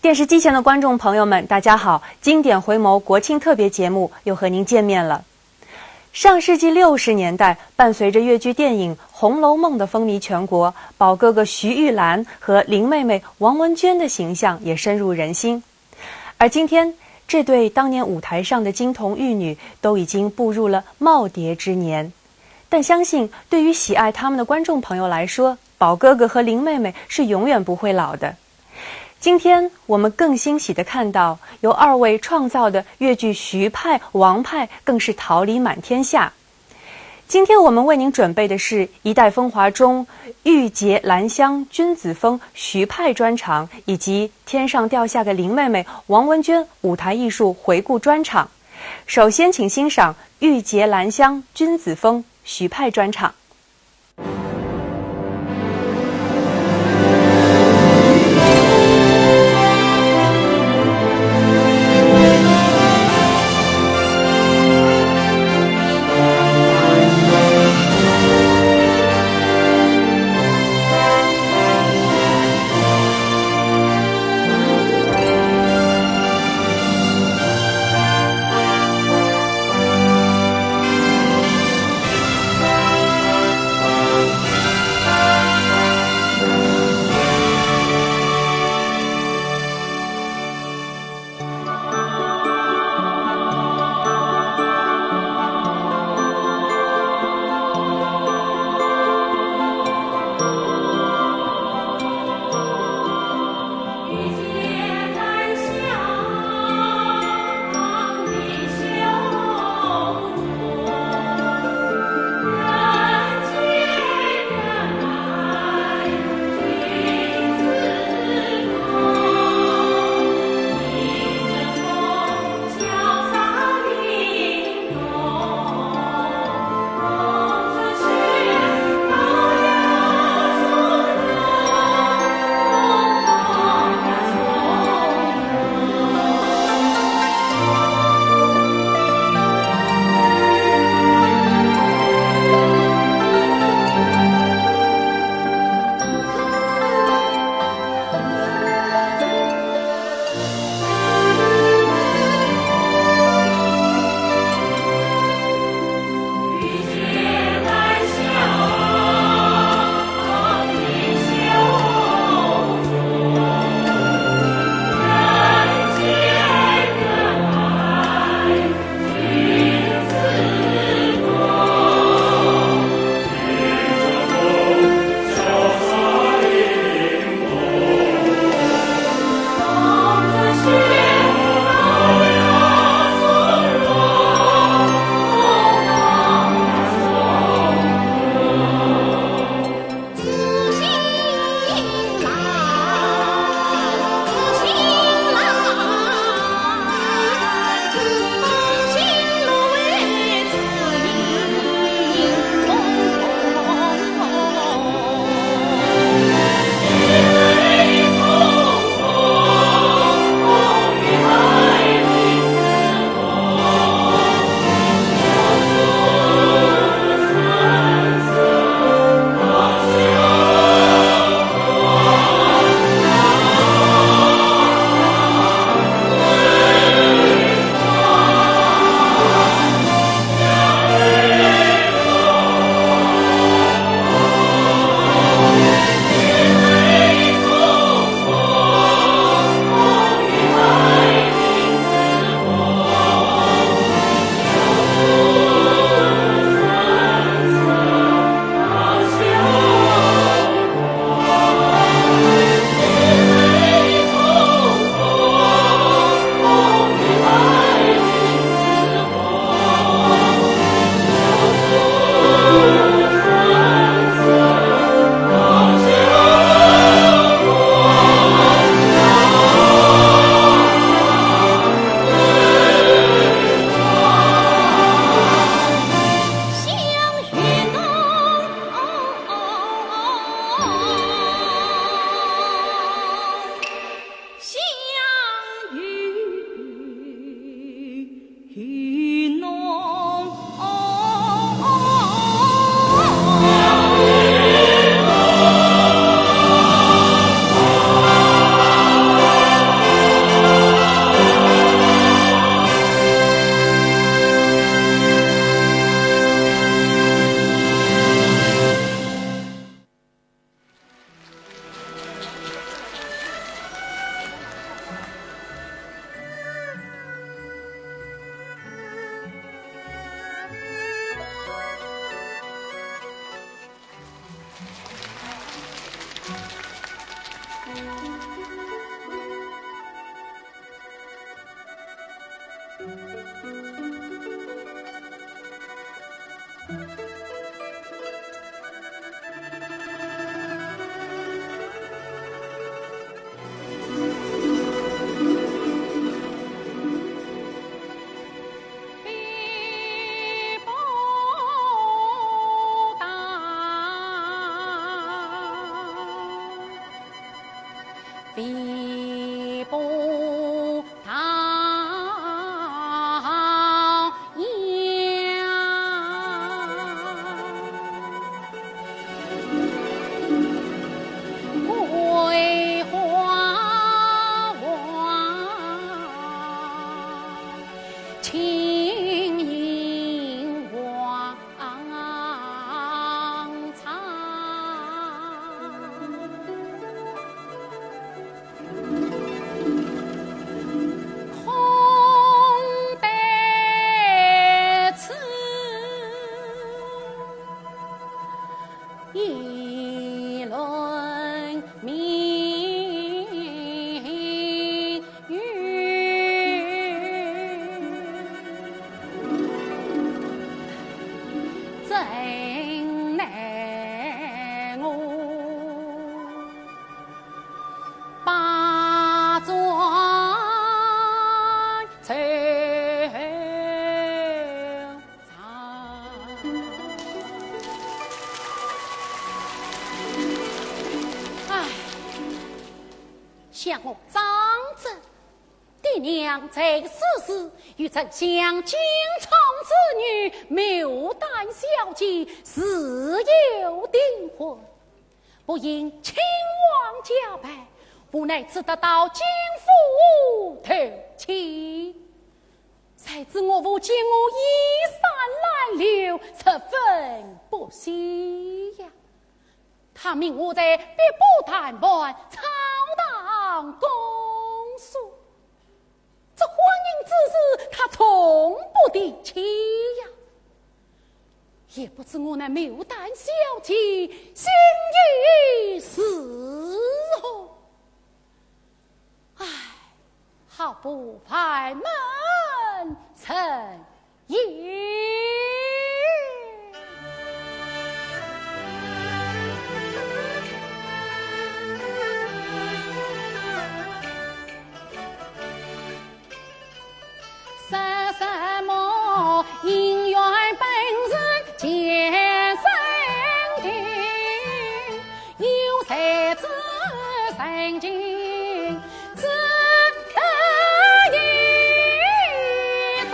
电视机前的观众朋友们，大家好！经典回眸国庆特别节目又和您见面了。上世纪60年代，伴随着粤剧电影《红楼梦》的风靡全国，宝哥哥徐玉兰和林妹妹王文娟的形象也深入人心。而今天，这对当年舞台上的金童玉女都已经步入了耄耋之年，但相信对于喜爱他们的观众朋友来说，宝哥哥和林妹妹是永远不会老的。今天我们更欣喜地看到，由二位创造的粤剧徐派、王派更是桃李满天下。今天我们为您准备的是《一代风华》中玉洁兰香君子风徐派专场，以及天上掉下个林妹妹王文娟舞台艺术回顾专场。首先请欣赏玉洁兰香君子风徐派专场。比不到阳，桂花王，青银王苍。议论命运，怎奈我把转走像我长子爹娘在世时与丞相金宠之女牡丹小姐自有订婚，不因亲王家败，无奈只得到金府投亲，才知我父见我衣衫褴褛，十分不喜呀。他命我在别部谈判操当公诉，这婚姻之事他从不提起呀。也不知我那牡丹小姐心意是何，唉，好不派门成也。什么姻缘本是结生定，有谁知神经只得一张。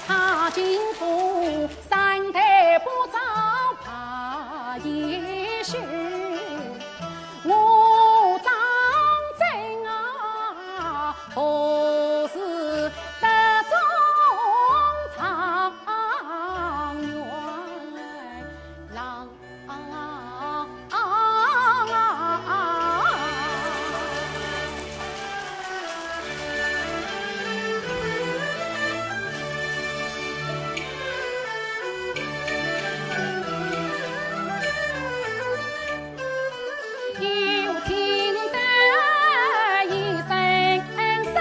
他今夫三代不早怕一时，我张真啊何时得中长远郎？又听得一声声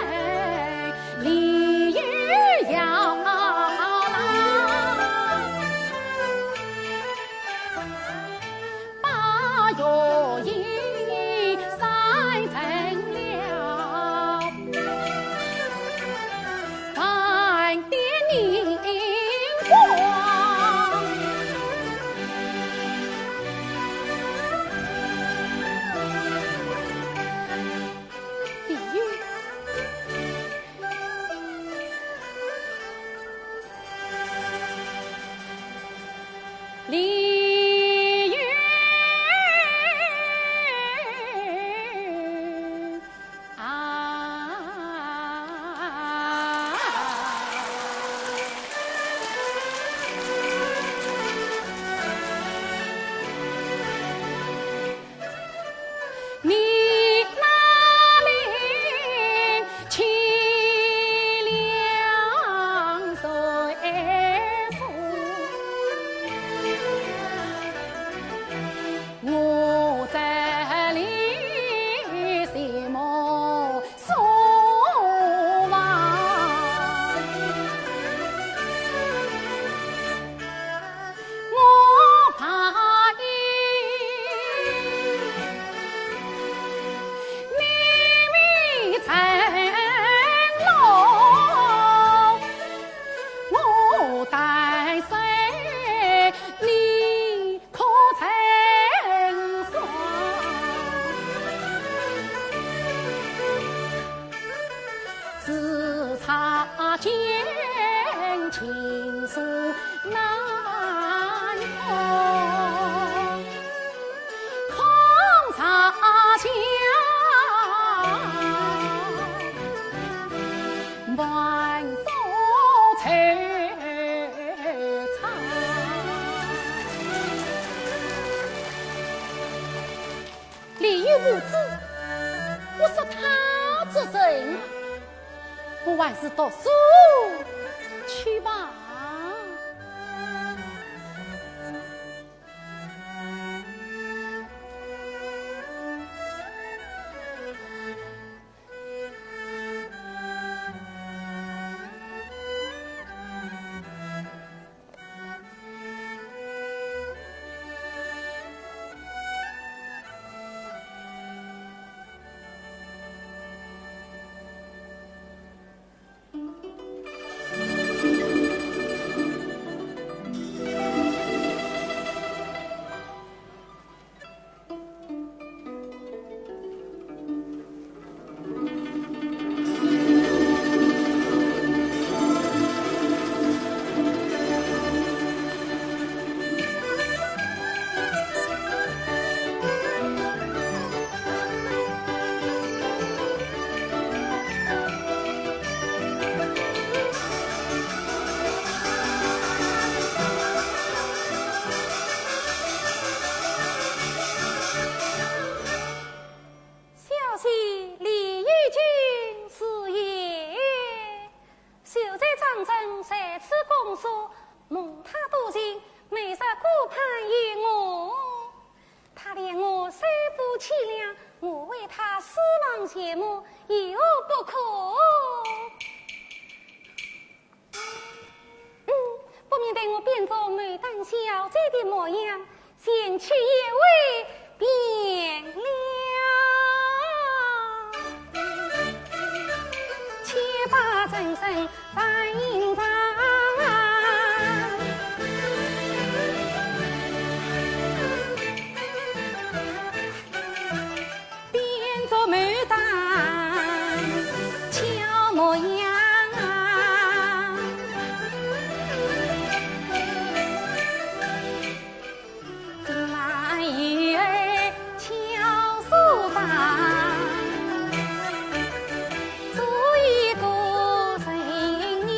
见情愫难通，空洒下万所惆怅。李煜无知，我说他之人，我还是读书去吧。蒙他多情，每日顾盼于我。他怜我三夫凄凉，我为他思郎羡慕，有不可。不免待我变作牡丹小姐的模样，先去也未变了。且把真身反映在足以孤身女。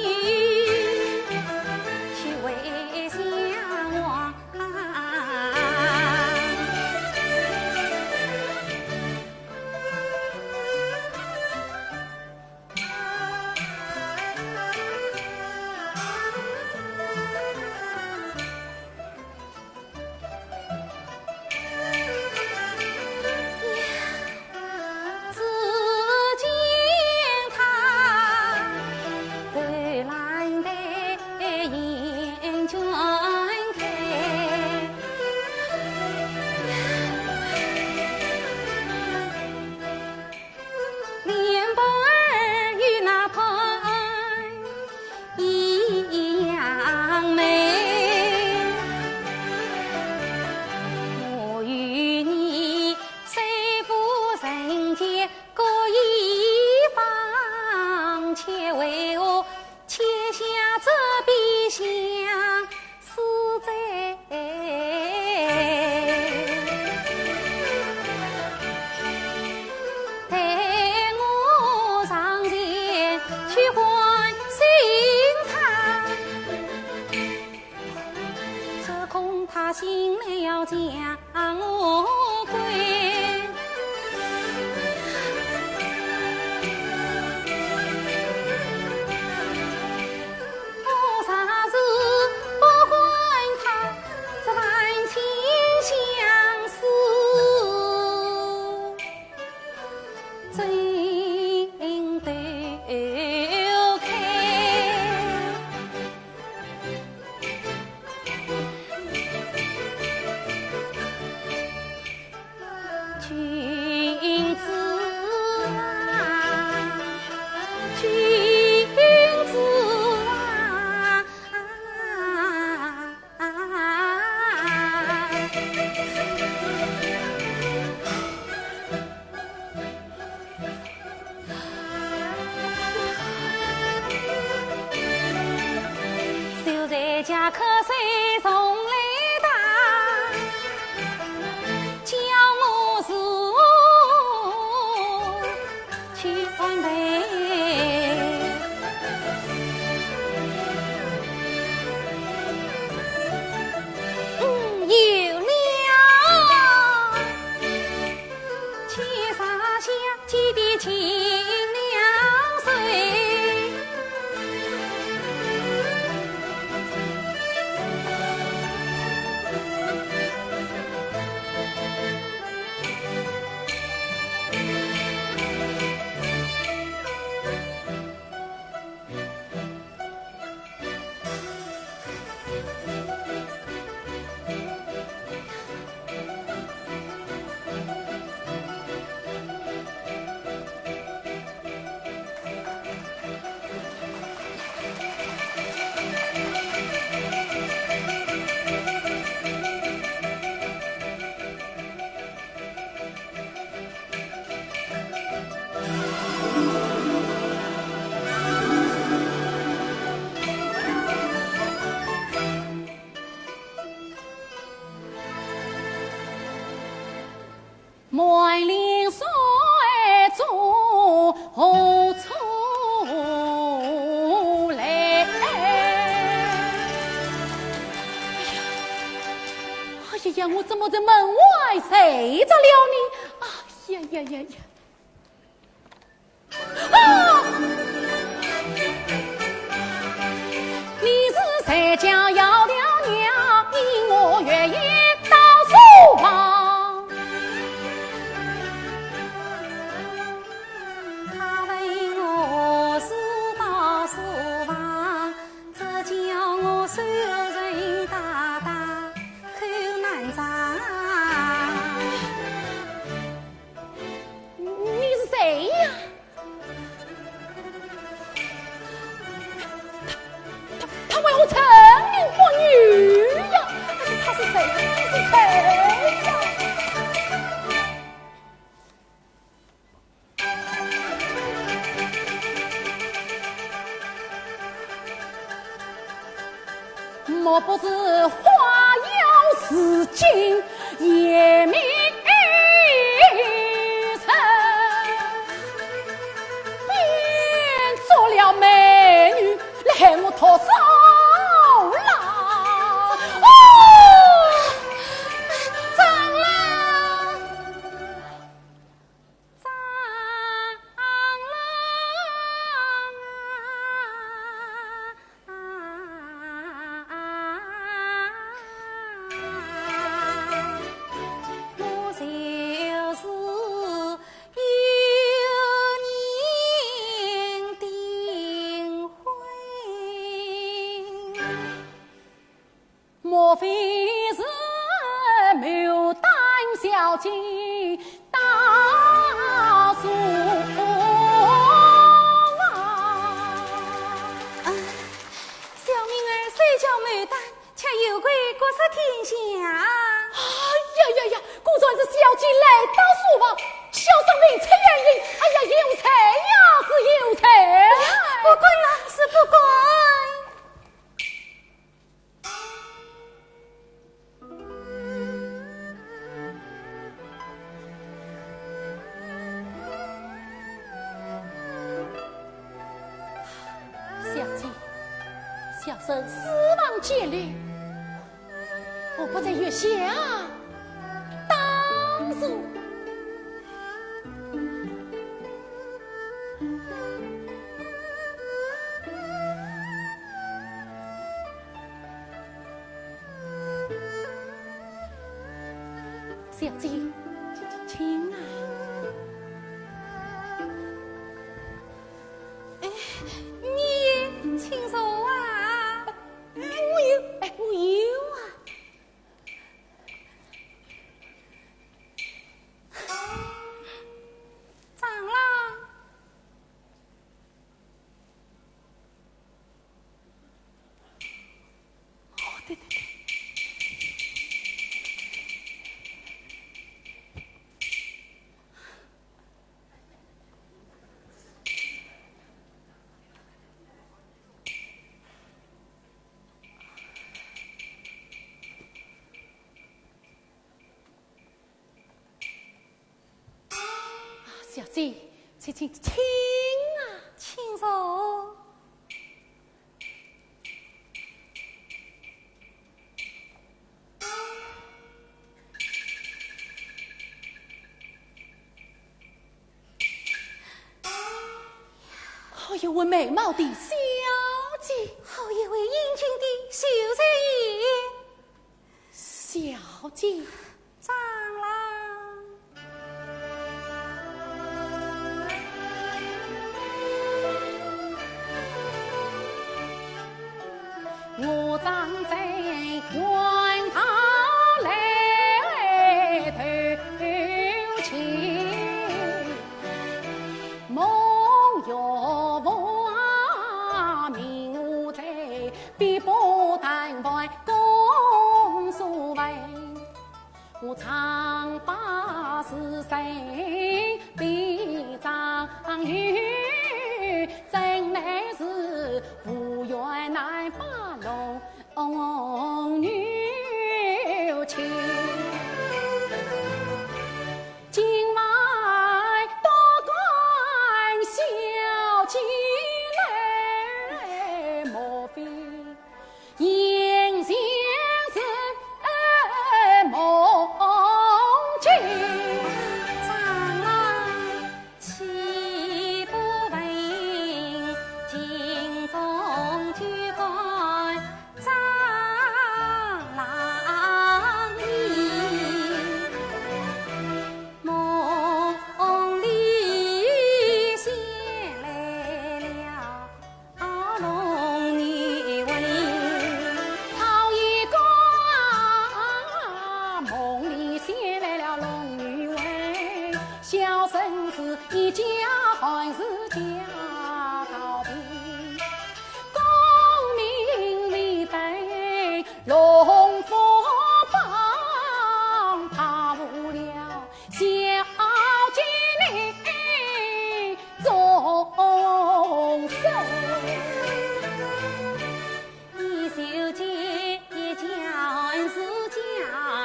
去安排。有了七杀下几滴清凉水，梅林水中何处来？哎呀呀，我怎么在门外睡着了呢？哎呀呀呀呀！啊！你是谁家要了娘，引我月夜到书房。他问我是到书房，只叫我手人大大口难张。你是谁呀？他为何称名不女呀？他是谁？你是谁呀？莫不是花妖似锦也迷城，变做了美女来害我脱手啦！哦，长郎，长郎，我就是有人订婚。莫非是牡丹小姐大叔小命儿虽叫牡丹，却有归国色天香。哎呀呀呀！果然是小姐来到书房，小生未出原因。哎呀，有才呀，是有才！不管啦，是不管。小姐，小生失望见了，我不在月下当书。小姐，请啊！你请坐啊！我有啊！长郎，对对对。小姐，请啊，请坐。好一位美貌的小姐，好一位英俊的秀才爷，小姐，长郎。我长在官堂来头前，梦摇望明我在笔波单盘共所为，我长把是谁比张玉，真乃是无缘难把龙女情。今晚多管小姐来，莫非言相是梦境？长郎岂不为京中举官长郎意？梦里先来了龙女为，好一个梦里先来了龙女为，小孙子一家还是家道平，功名未得龙凤榜，怕无了小姐你终身。你秀姐一家是家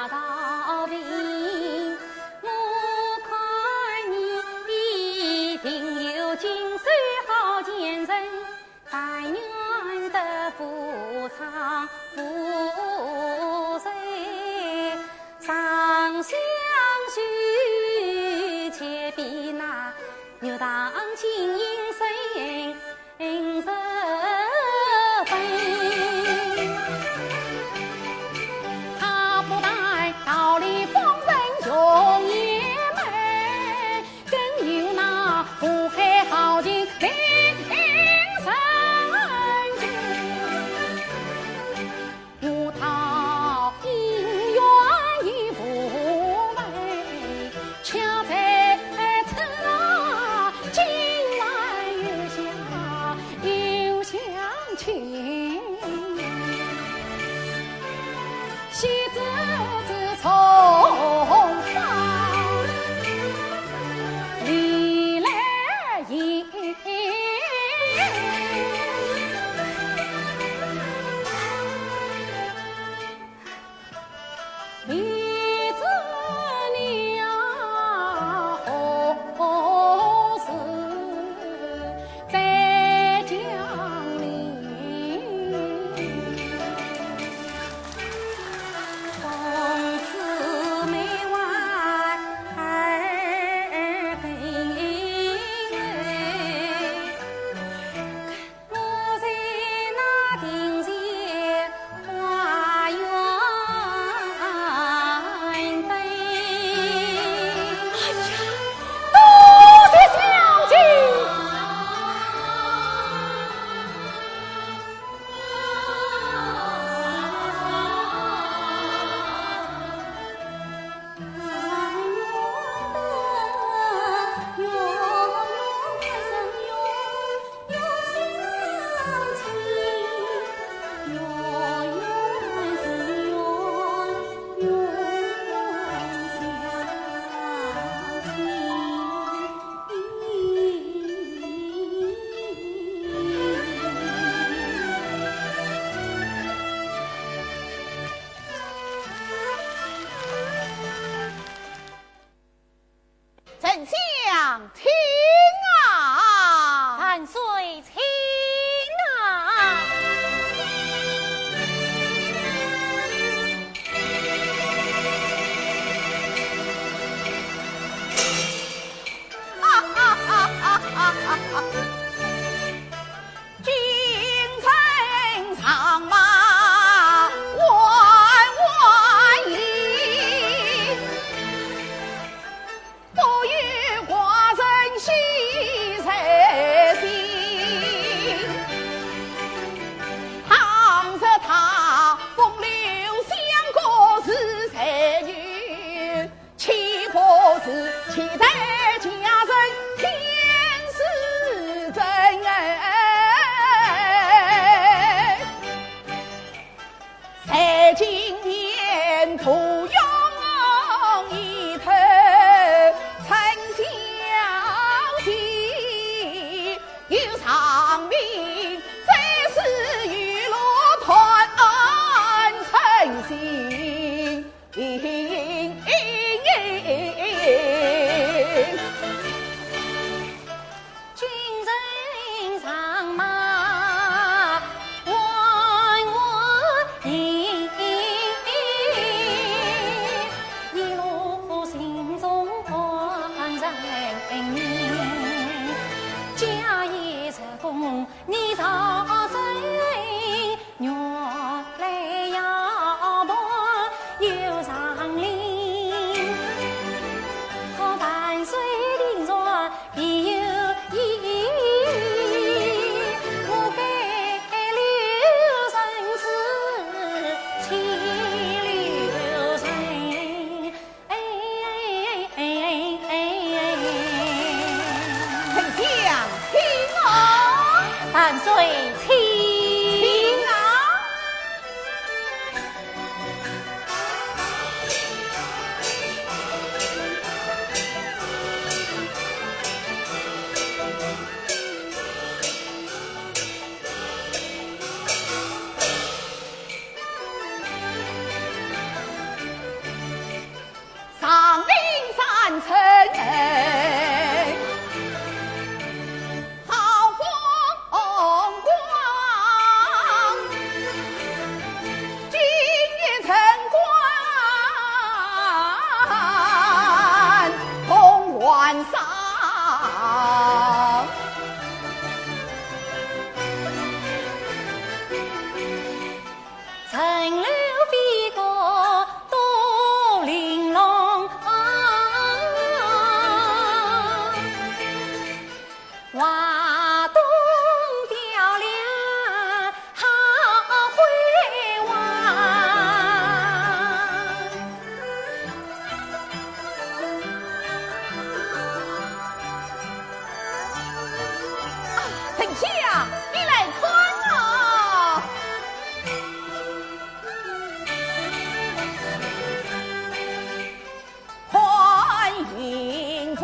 道平，我看你一定有金水好前程，但愿得富昌富贵，长相许，且比那牛郎金银神十分。他不但道理风神容也美，更有那福海豪情灵神经。我讨姻缘已无味，恰在趁那今晚有长命，再是雨落团成行。军人上马稳稳赢，一路心中欢人民。家业成功你朝真，原来要报有上林，可伴随林若必有意，我该留神此情留神。丞相听我伴随听啊！上林山城好风光，今夜晨光同晚上。陈留飞过多玲珑，华东漂亮好辉丞相，你来看啊！欢迎中，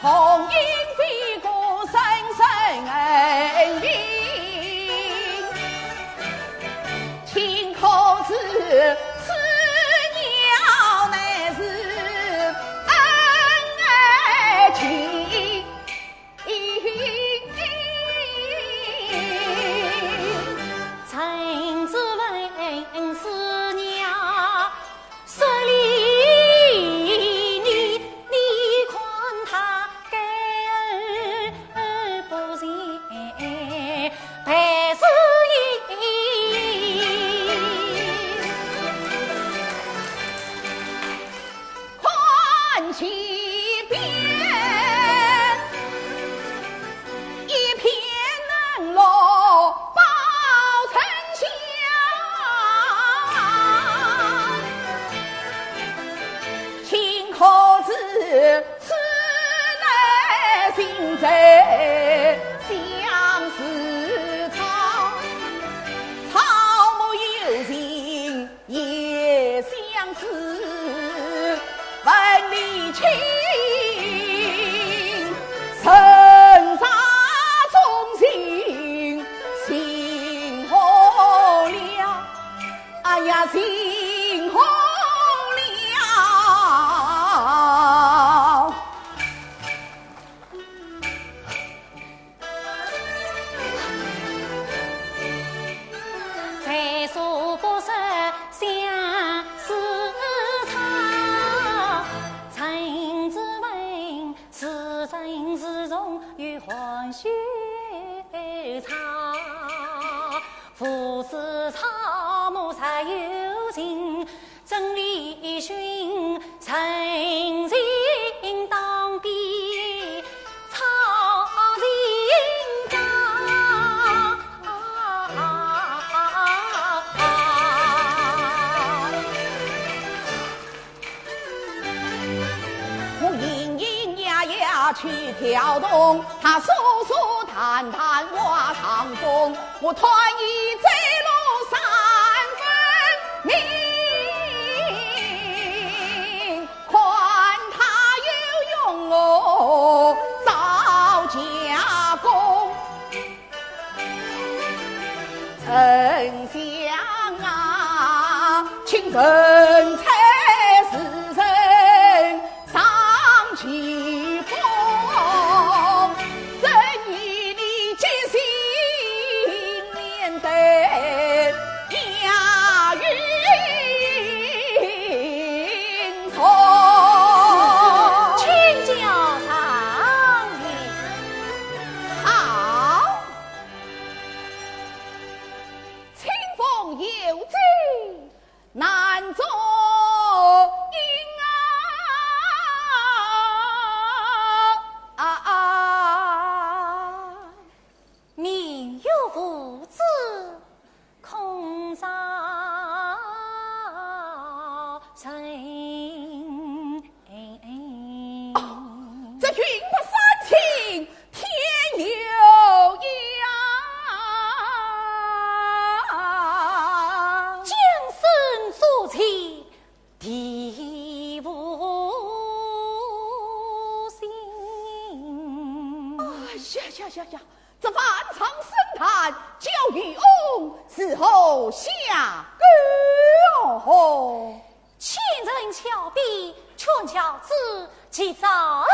红缨飞过声声鸣，亲口子此鸟乃是恩情。陈子文是娘十里，你看他给儿不贤，百事看其边，一片嫩萝报丞相，亲口子此乃心贼相思草，草木有情也相思。万里情，神杀忠心，心红了，哎呀，心红了。在所不识相思草，陈子文是真是重与黄雪草，父子草木才有情，真理寻诚心当比草人高。我咿咿呀呀去跳动，他说说谈谈话长风，我团一走路三分明，看他有用哦，早教。丞相啊，请文采时辰上去风，正义的决心面对家运从，请教上言。好，清风有罪难做应啊！民有无知，空杀人。这云不三清，天有样。将身所起，地无心。呀！这万长神坛教育翁伺候下歌哦。千人峭壁，全桥子其早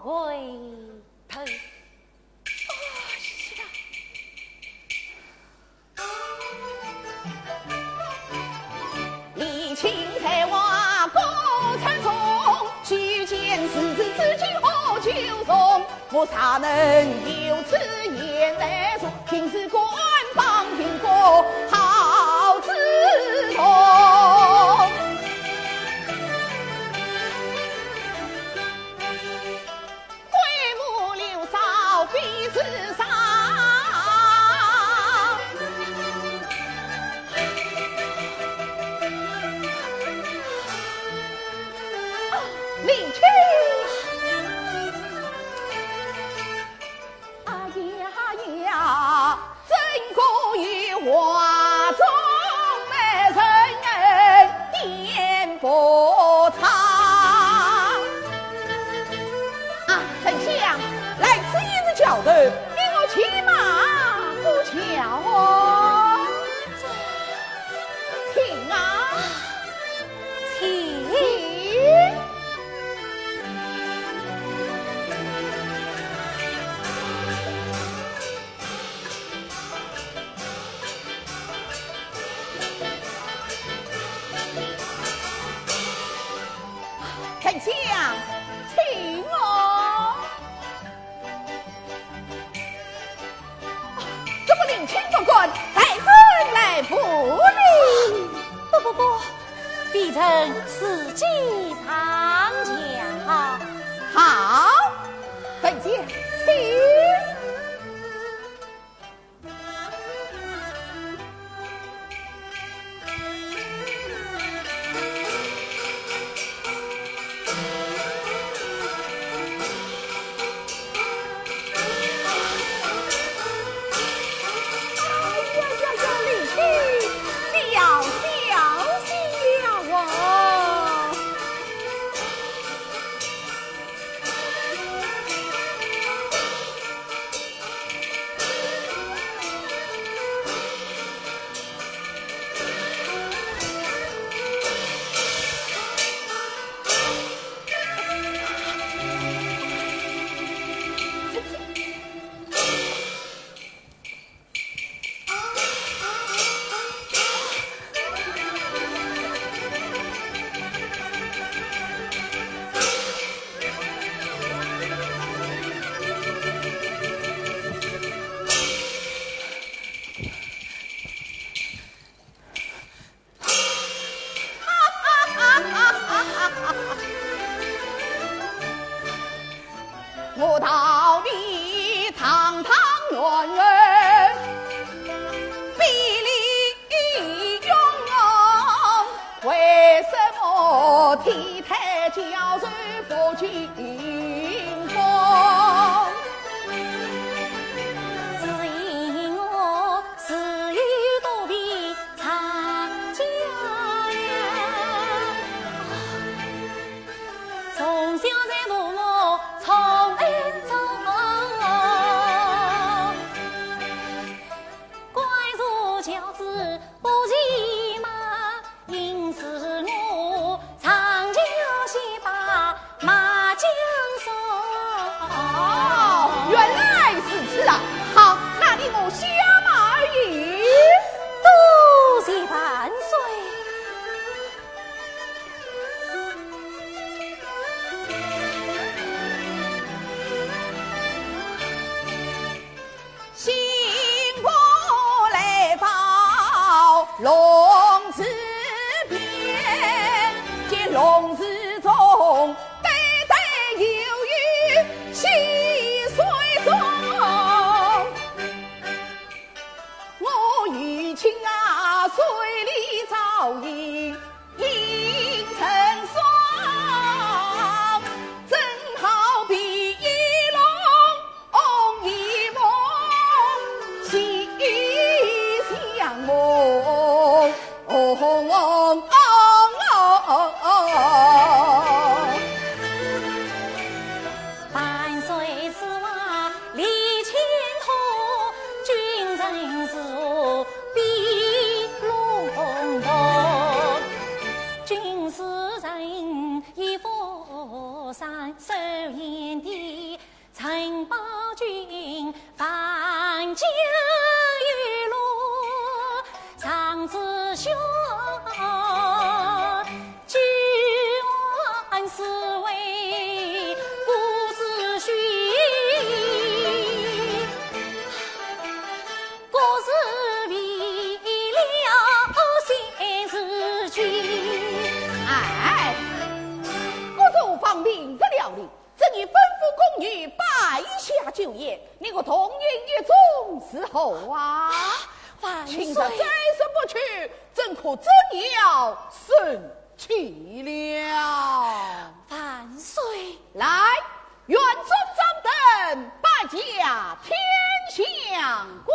回头。李青才华高参中，须见世子之君何求松？我啥能有此言来说？平时官帮苹果好自同。归母刘少必是伤。李青，呀，真故意画中美人颠簸长。丞相，来此一日教头，给我骑马过桥哦。请啊，请。丞相，请哦。这个领清不管，带朕来扶你。不，弟臣此计常讲。好，丞相，请。我道你堂堂元儿，比例雍容，为什么体态娇柔不军风？只因我私欲多比长家呀，从小在父母从恩中，怪如家龙字边，见龙字中，代代有余细水中。我与卿啊，水里照应映成双，正好比一龙一梦，心相梦。万岁此话立前头，君臣事必隆重。军事人以佛山守燕地，陈宝军范家玉罗，长子兄。举万是为父子婿，各自为了先是君。哎，各族方明不了理，正欲吩咐宫女拜下酒宴，你我同饮一盅伺候啊！卿上再说不去，怎可真要生气了？万岁！来，元宗张等拜驾天相官。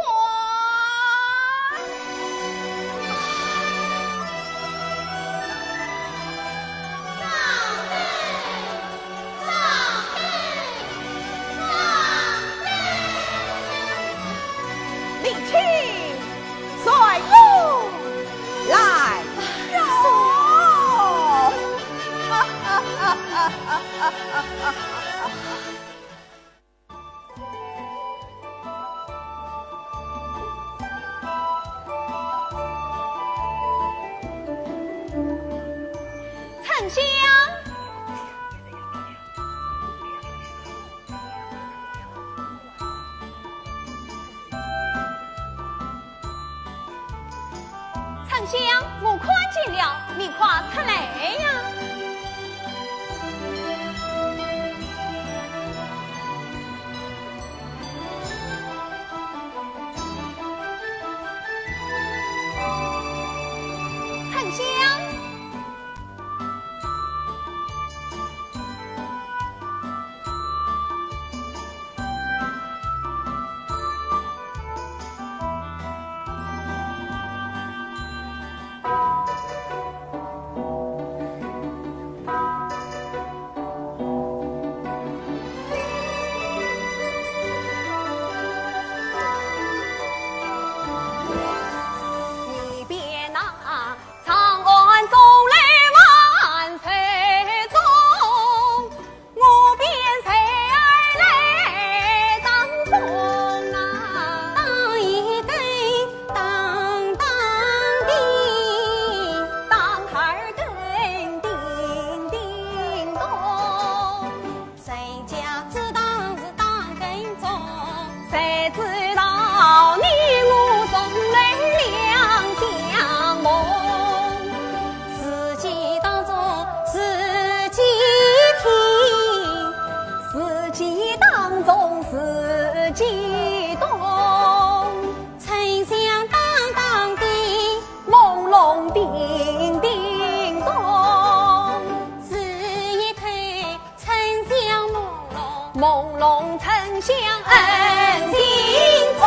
李清率我来哟！丞相。丞相，我看见了，你快出来呀！丞相。朦胧丞相恩情重。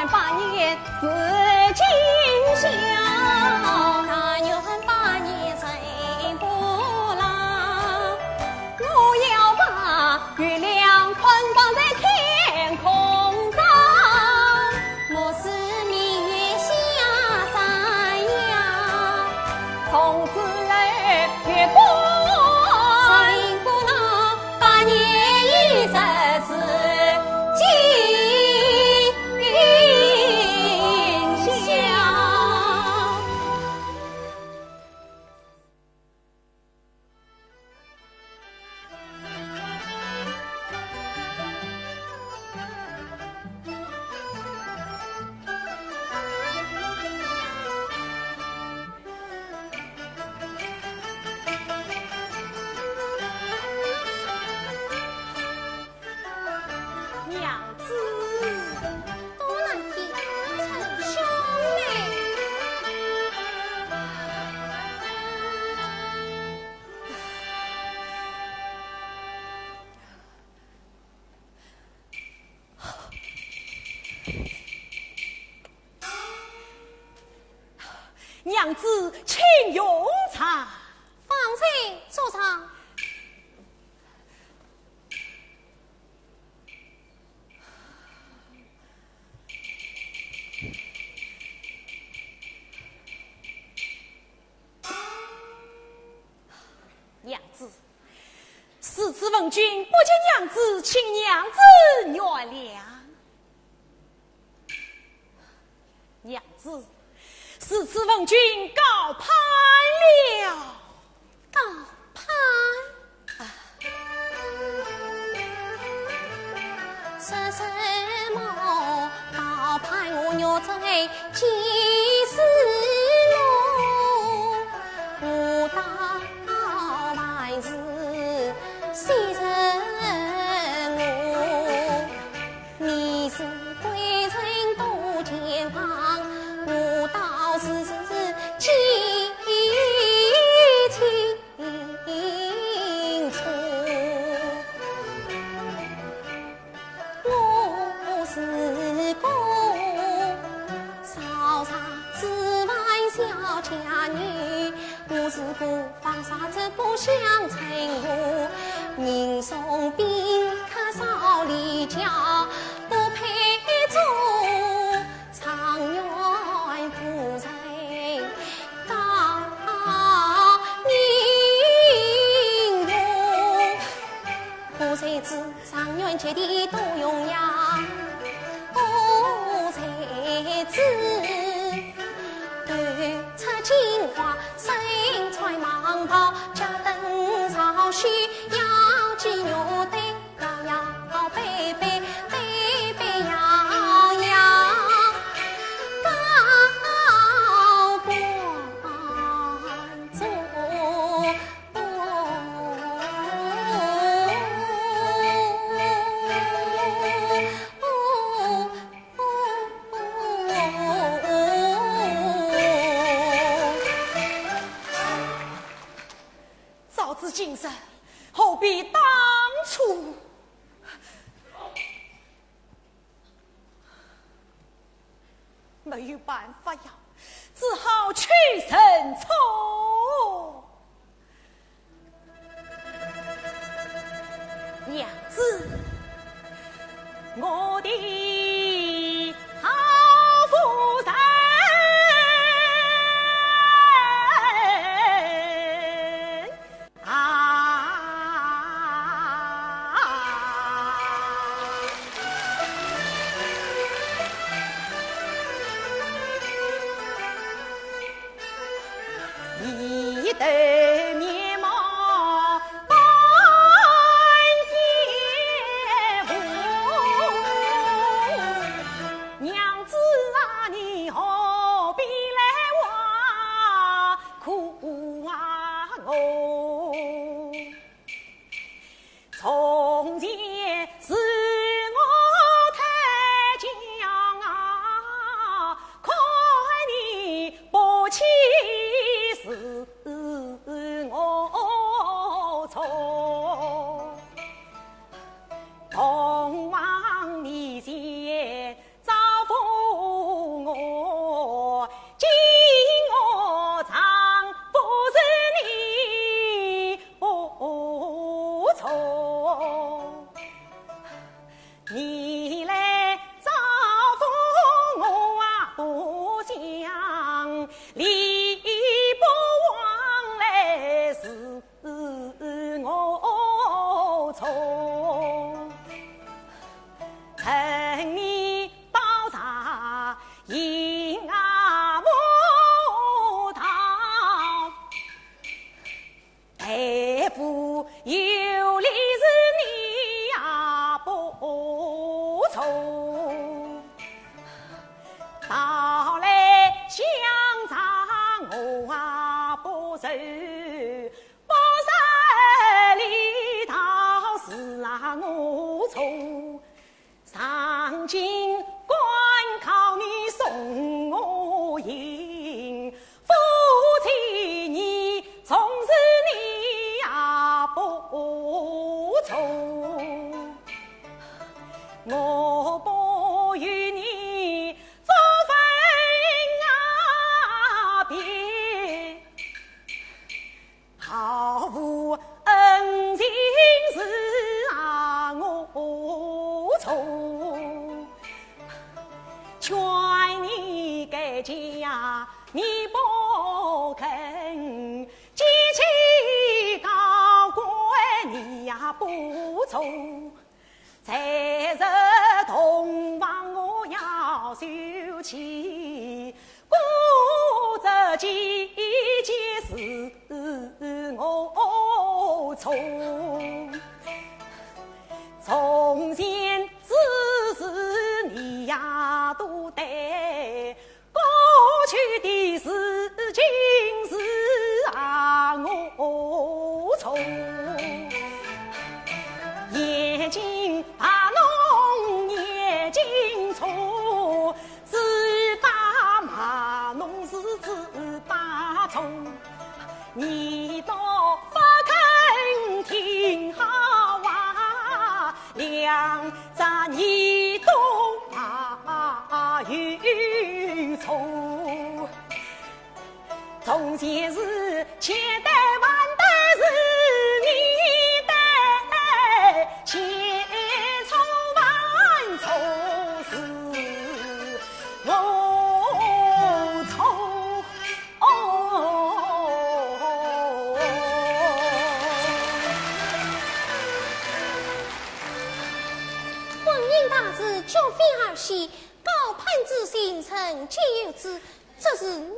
8年是今宵，但愿8年人不老。我要把月亮捆绑在天空上，我是面下山崖，从此儿月光。人不老，8年一日是今宵。娘子，多难听，称兄妹。娘子请用茶。放心，坐上。娘子，世子问君不见娘子，请娘子原谅。娘子，世子问君告攀了。告攀，说什么告攀？我若在几时路？我到来时谁人我？你是归人多健康，我倒是几清楚。我是个少茶之外小家女，我是个放沙子不相称呼，人送宾客少离家，不配做长远夫妻到宁荣。我才知长远结的多荣耀，我才知断出金花，身穿蟒袍，家等朝夕，要鸡肉对，要背背背背摇摇，高官做。早知今日，何必当初？没有办法呀，只好屈身从。娘子，我的好夫人一对面貌半夜无，娘子啊，你何必来挖苦啊我？从前是我太将啊，可你不起是我错。同往年前遭逢愁。你来造福我啊，不想理不往来是我错。趁你刀茶银啊无逃，大夫有理是你呀不从，到来相查我啊不受，不受里头是啊我错。上京官靠你送我行，夫妻你从此你呀不从，我不与你做分啊别，毫无恩情是啊我错，劝你改嫁你不肯，激起高官你呀不从，才日同房我要休妻，顾着姐姐是我错。从前只是你呀都对，过去的事情是啊我错。眼睛把弄眼睛错，自打骂弄是自打错，你倒不肯听好话，两咱你都把有错。从前是千代万代是你代，千错万错是我错。婚姻大事就非儿戏，高攀之心诚皆有之，这是你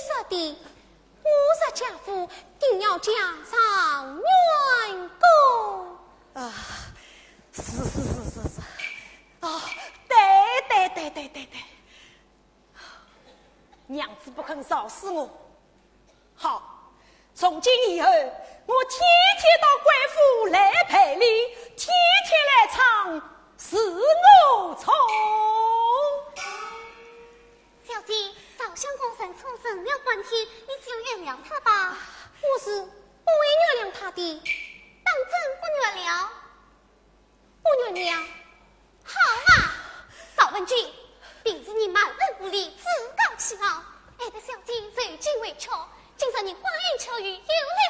说的。我说家父定要加上员工啊，是啊，对，娘子不肯烧死我。好，从今以后，我天天到贵府来赔礼，天天来唱是我错。小姐，早相公审错审了半天，你就原谅他吧。我是不会原谅他的，当真不原谅。不原谅，好啊！少文君，平时你满人无礼，自高气傲，爱的小姐如今为巧，今日你花言巧语，又来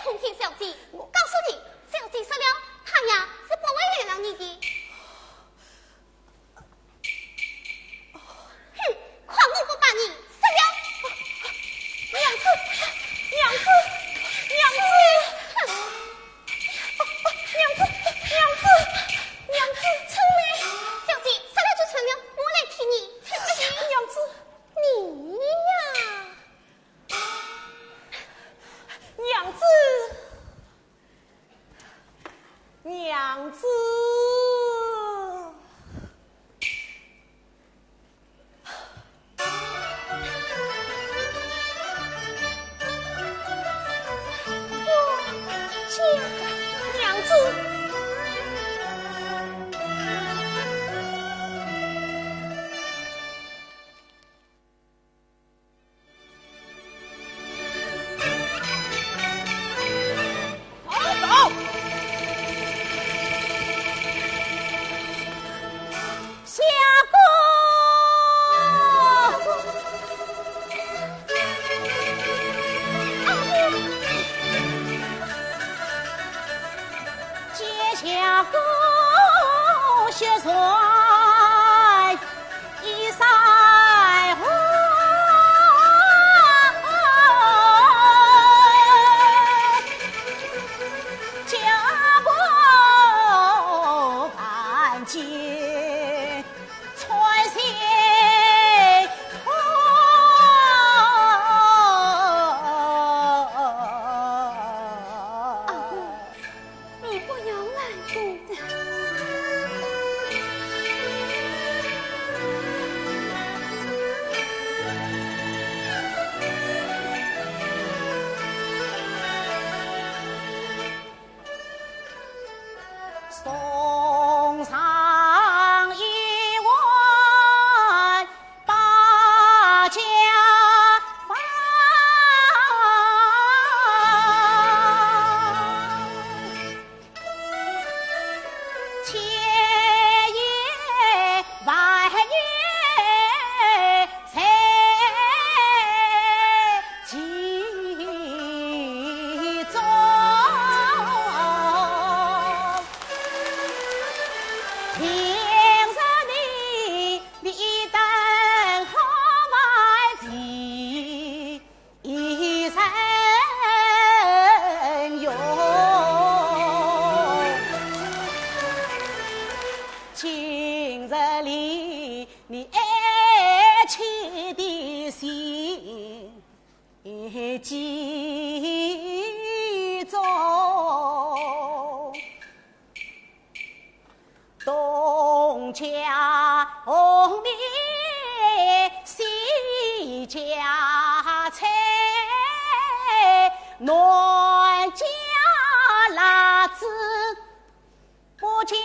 哄骗小姐。我告诉你，小姐说了，他呀是不会原谅你的。哼，况我不把你杀了！娘子，娘子，成了，小姐杀了就成了，我来替你成了。娘子，你呀，娘子。娘子，走。下歌雪传一塞花，家破万劫传仙花。阿公，你不要难过。送上一碗八家饭，千言万语才其中。平日你等好买地人用，今日里你爱妻的心集中。东家红米西家菜，南家辣子北家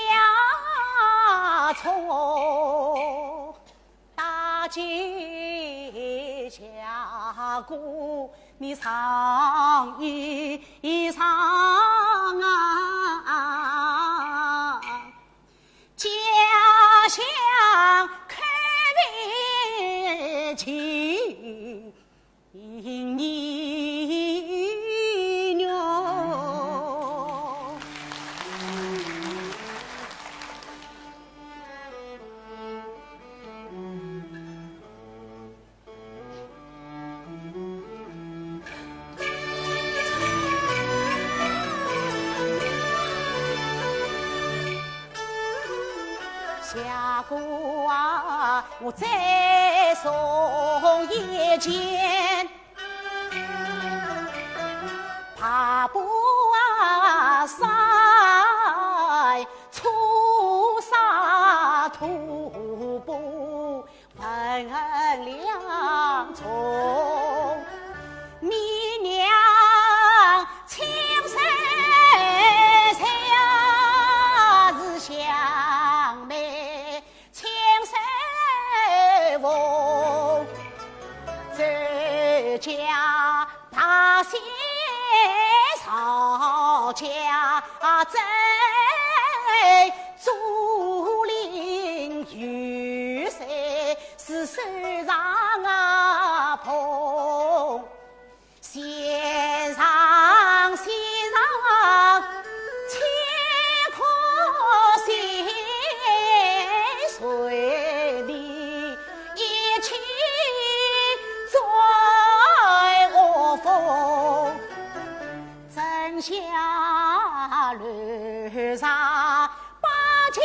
葱，大街下过你尝一尝啊！家乡看为情你娘。下姑啊，我再送一件，怕不啊塞粗沙土布分两重，你娘亲生才是相妹亲生妇，这家大仙曹家在竹林玉山是手上啊捧，线上线上千颗心随你一起在我风，真下路上把家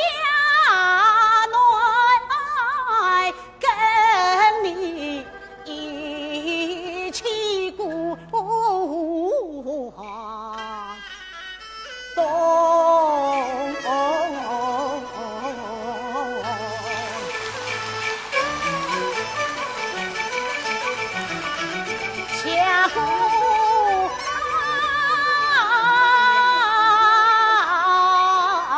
内跟你一起过冬。下姑啊，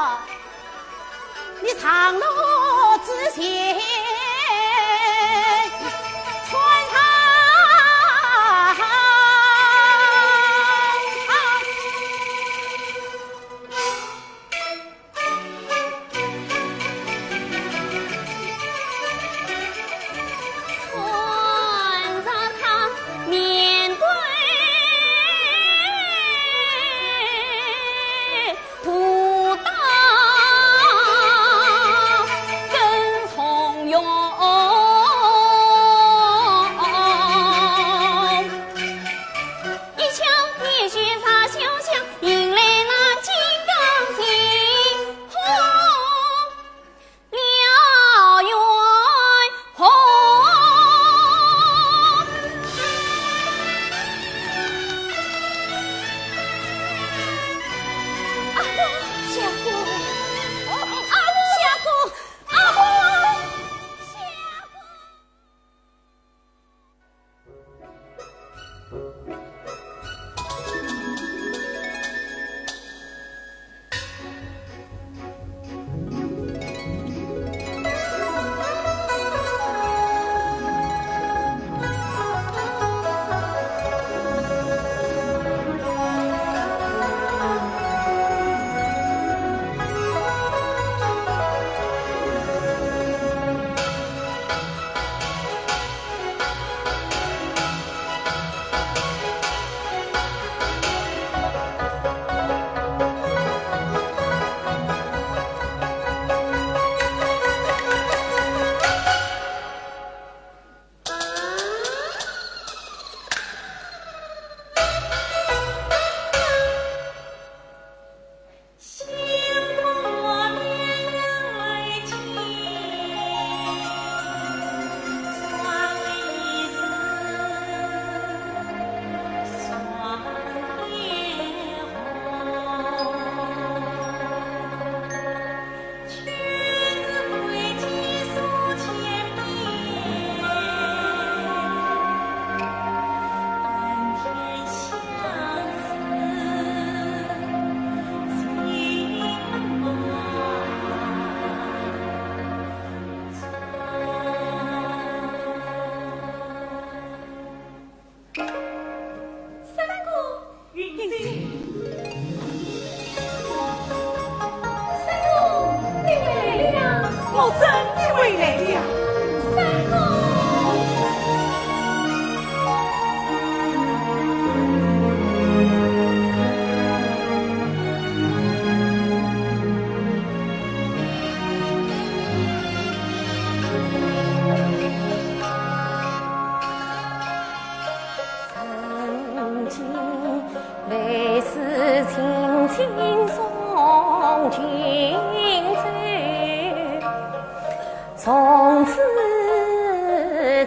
从此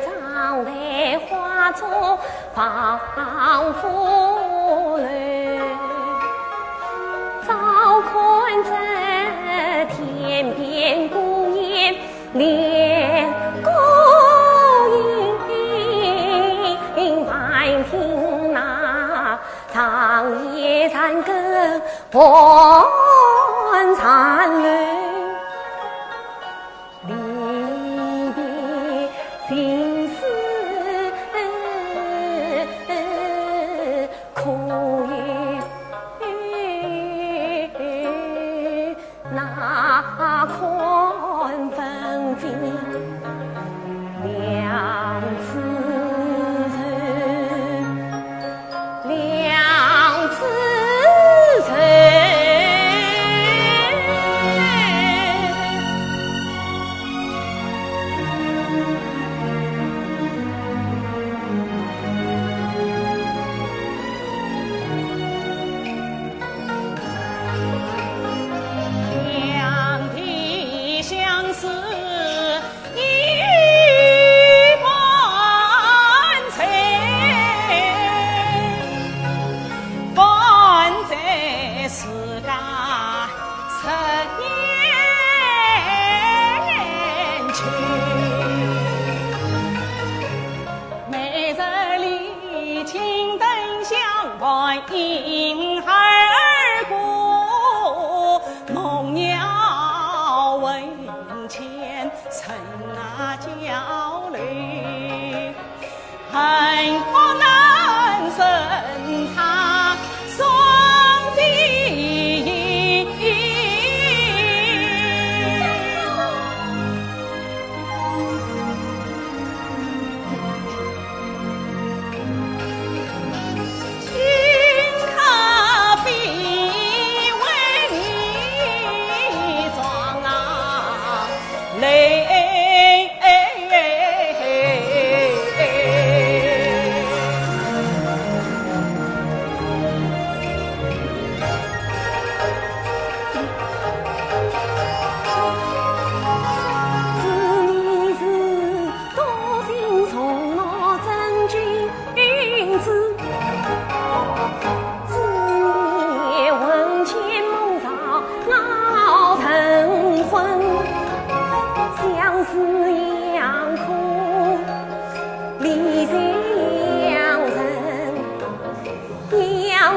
长在花中放夫人，照看着天边孤雁连孤影，还听那长夜残歌望残泪。离别心事苦也那宽分飞两次两次因孩儿过，梦鸟问前曾那交流，恨我难生长双臂。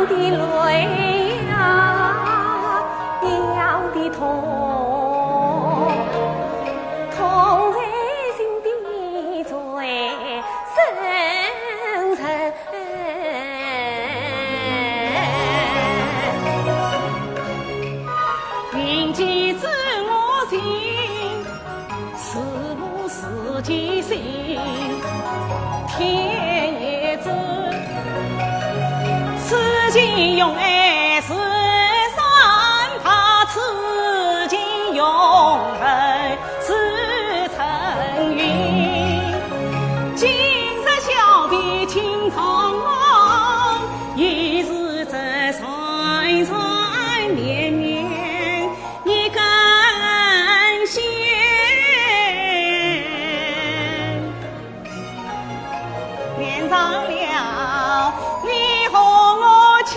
的泪啊，娘的痛，痛在心底最深沉。云机知我心，是母是己心，天也知。此情永爱是三，他此情永恒是尘云。今日小别情苍茫，一日这山山绵绵一根线。连上了你和我牵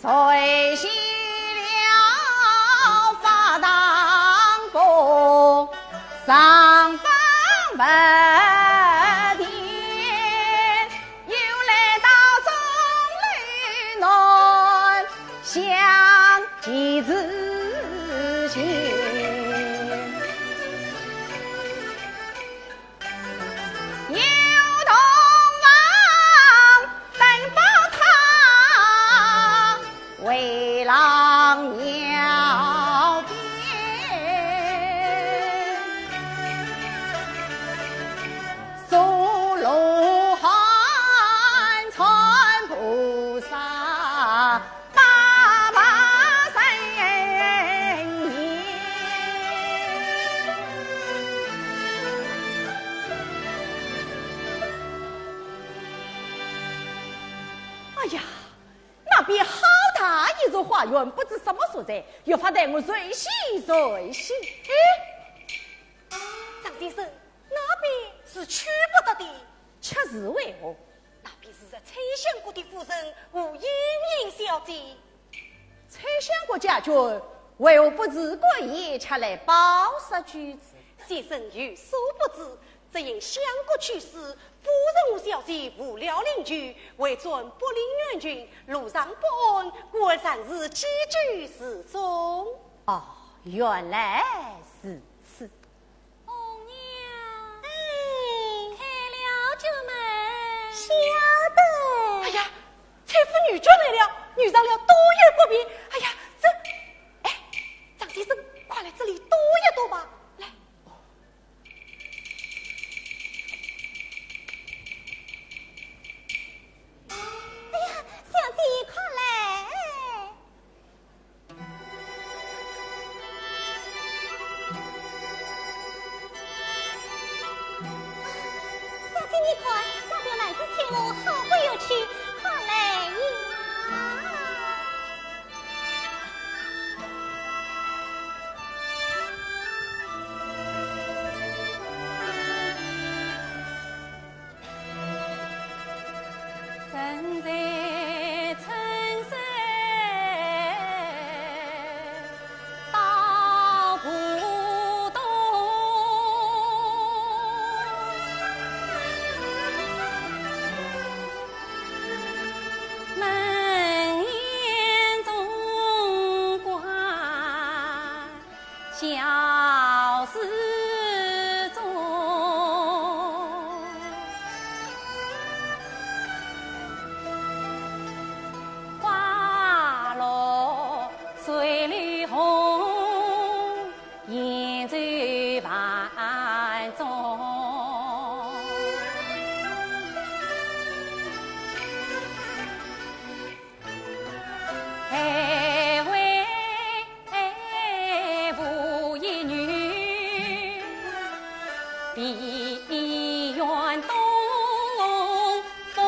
随喜了法当公上访问天，又来到中里南相见之前。为郎要变，送罗汉传菩萨，大马神言。哎呀，那边好大一座花园，不知什么所在，又怕带我随喜随喜。哎，张先生，那边是去不得的，却是为何？那便是蔡相国的夫人吴莺莺小姐。蔡相国家君为何不自过夜前来报杀举子？先生有所不知，只因相国去世，夫人吴小姐无聊邻居，为尊不领元君，路上不安，果然是寄居寺中。哦，原来是此。红娘，开了酒门，晓得。哎呀，蔡夫女眷来了，女上了多言不便。哎呀，哎，张先生，快来这里躲一躲吧。来。哎呀，小姐快来！小姐你看，那边来自请我好不有趣，快来呀！身在春山到浦东，门檐中挂小寺中。花落水里红，烟走盘中。还为妇一女，闭院东风。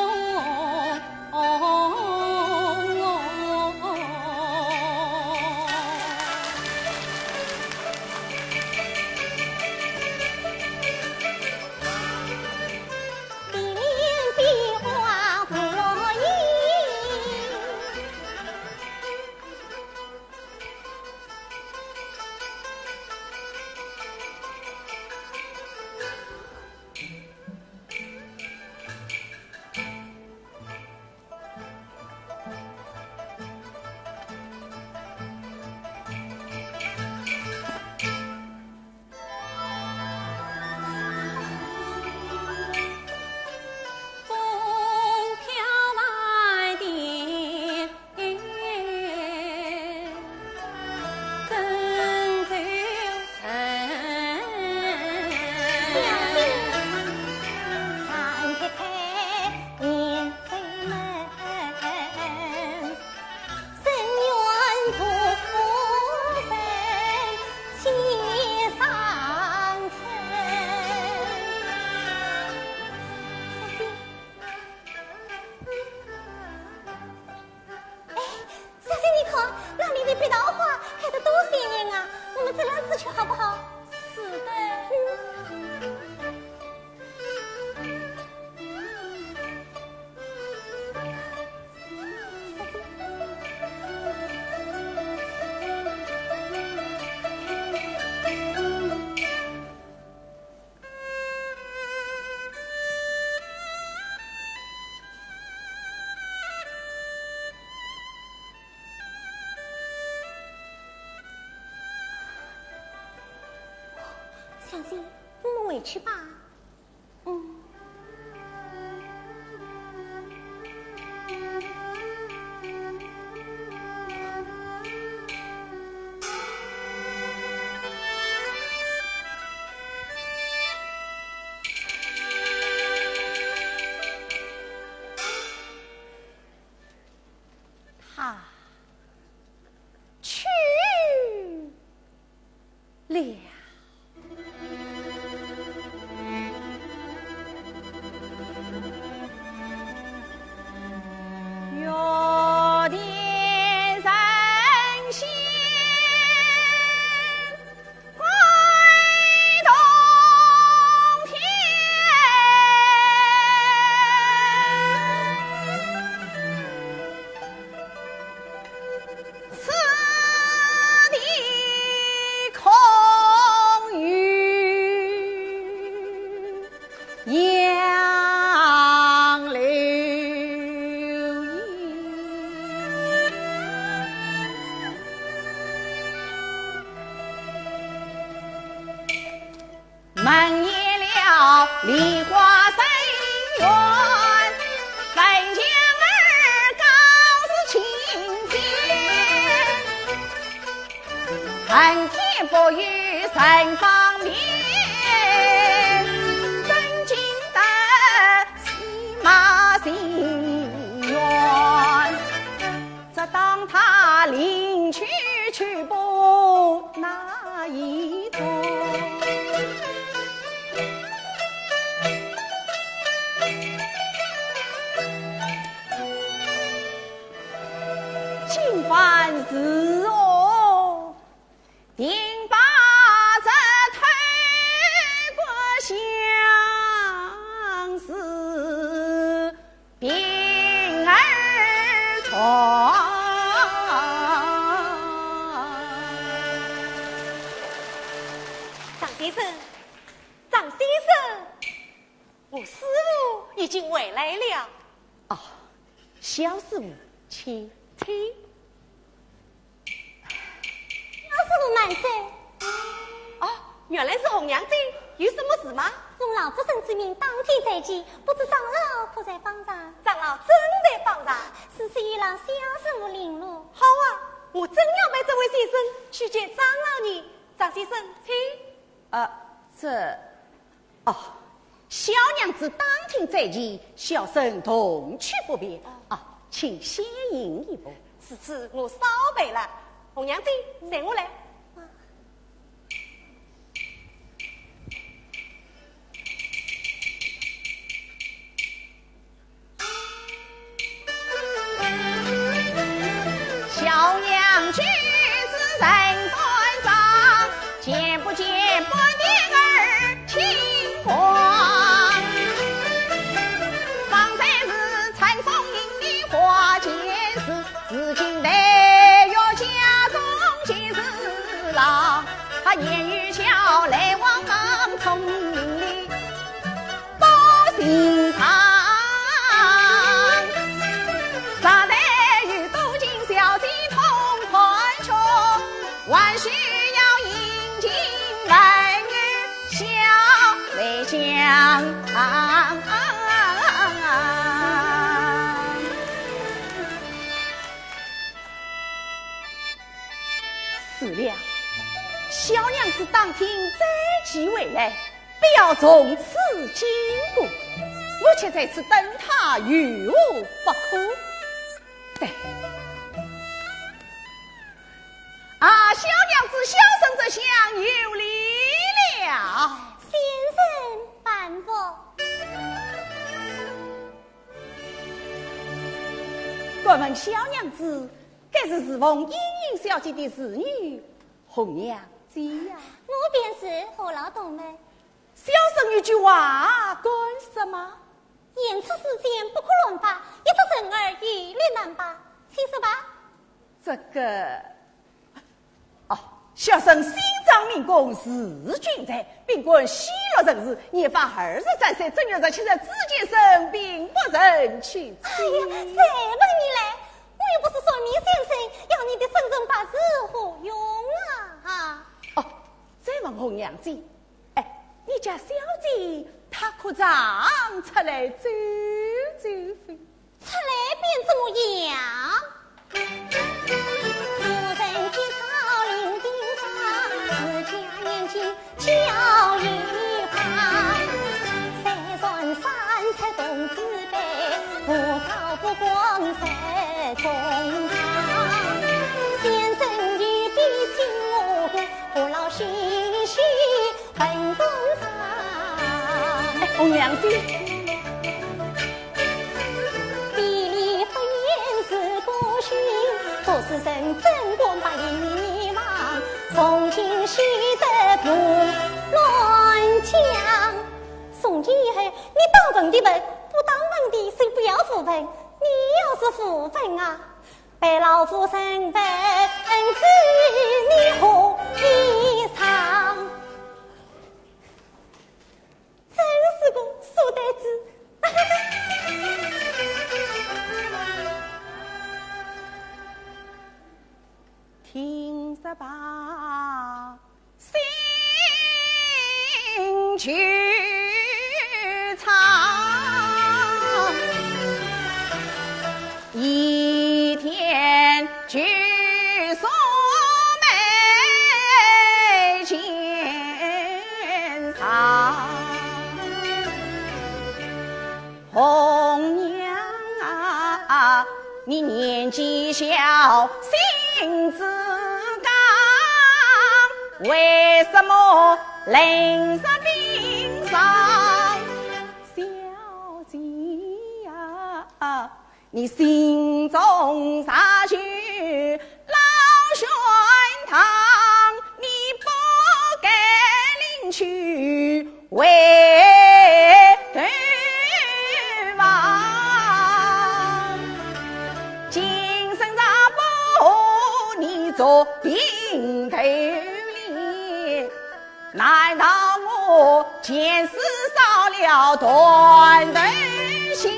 相信不委屈吧？嗯。他去了。有点神仙归洞天，此地空余杨柳依。门也了梨花深院，粉墙儿高似青天，恨天不与神方面，真经得西马心愿，这当他领去去不哪一种？今番是我定把这推过相思病儿传。张先生，张先生，我师傅已经回来了。哦，小师傅，请。老师傅慢走。哦，原来是红娘子，有什么事吗？奉老夫生之命，当天在即，不知长老可在帮上？长老真在帮上，此事已让小师傅领路。好啊，我真要为这位先生去见长老你。张先生，请。小娘子当庭在即，小生同去不便。请先引一步。此次我少备了，红娘子，随我来。小娘举止人端庄，见不见不点儿情况，方才是参风引里花间事，至今得要家中见事郎，他言语巧，来往忙，聪明里包心肠，上代与都经小姐同团穷，万需要引进儿女小为相。是了，小娘子当天再即回来，必要从此经过，我却在此等他，于无不可。对，小娘子小生这厢有礼了。先生办福。敢问小娘子，该是侍奉莺莺小姐的侍女红娘子呀？我便是何老懂妹。小生一句话，干什么？言辞之间不可乱发，一则人儿一律难拔。请说吧。这个，小生心脏明公是君才，并管喜乐人士，年方23岁，正月17日自己生病，不忍去妻。哎呀，谁问你来？我又不是算命先生，要你的生辰八字何用啊？再问红娘子，家小姐她可长出来走走飞，出来便怎么样？夫人见草林顶上，自家年纪较一旁。山上山菜童子辈，不草不光在中堂。先生欲比亲我哥，不劳心绪很东方。红娘子。做事人真光把你忘，从今须得不乱讲。从今以后，你当本的本，不当本的谁不要扶本？你要是扶本啊，被老夫身本知你何一场？真是个书呆子。听着吧，心去唱，一天去说眉间上，红娘啊，你年纪小，心自刚，为什么临上冰上？小姐呀，你心中啥去老玄堂，你不该领去为对方。今生咋不你做顶头里？难道我前世烧了断头香？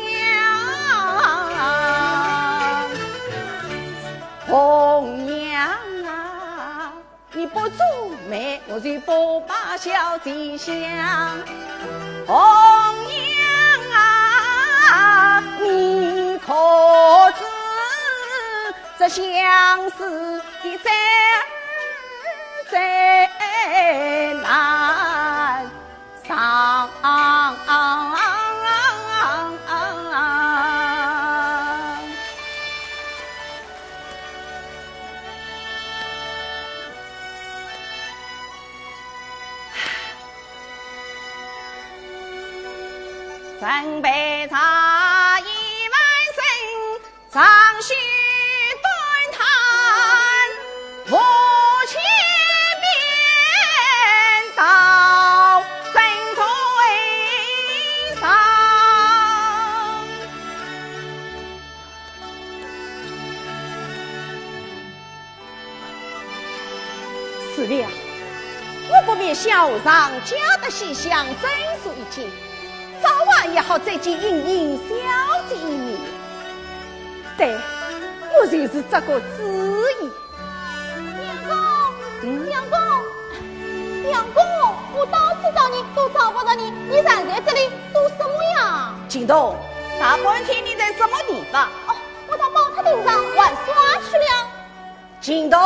红娘啊，你不做媒，我就不把小姐想。红娘啊，你可知这相思的再难上？准备茶一碗生，长须端谈，夫妻便到神推上。是了，我不免小上家的细想真说一件，早晚也好再见盈盈小姐一面。对，我就是这个主意。娘公，娘公，我倒知道你，都找不到你，你站在这里做什么呀？锦东，大半天你在什么地方？哦，我到宝塔顶上玩耍去了。锦东，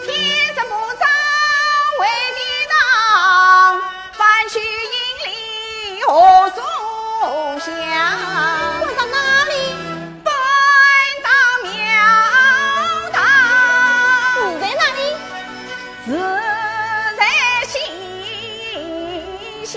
天生不长为地当，翻去阴里何所想？我到哪里？奔到庙堂。你在哪里？自在心想。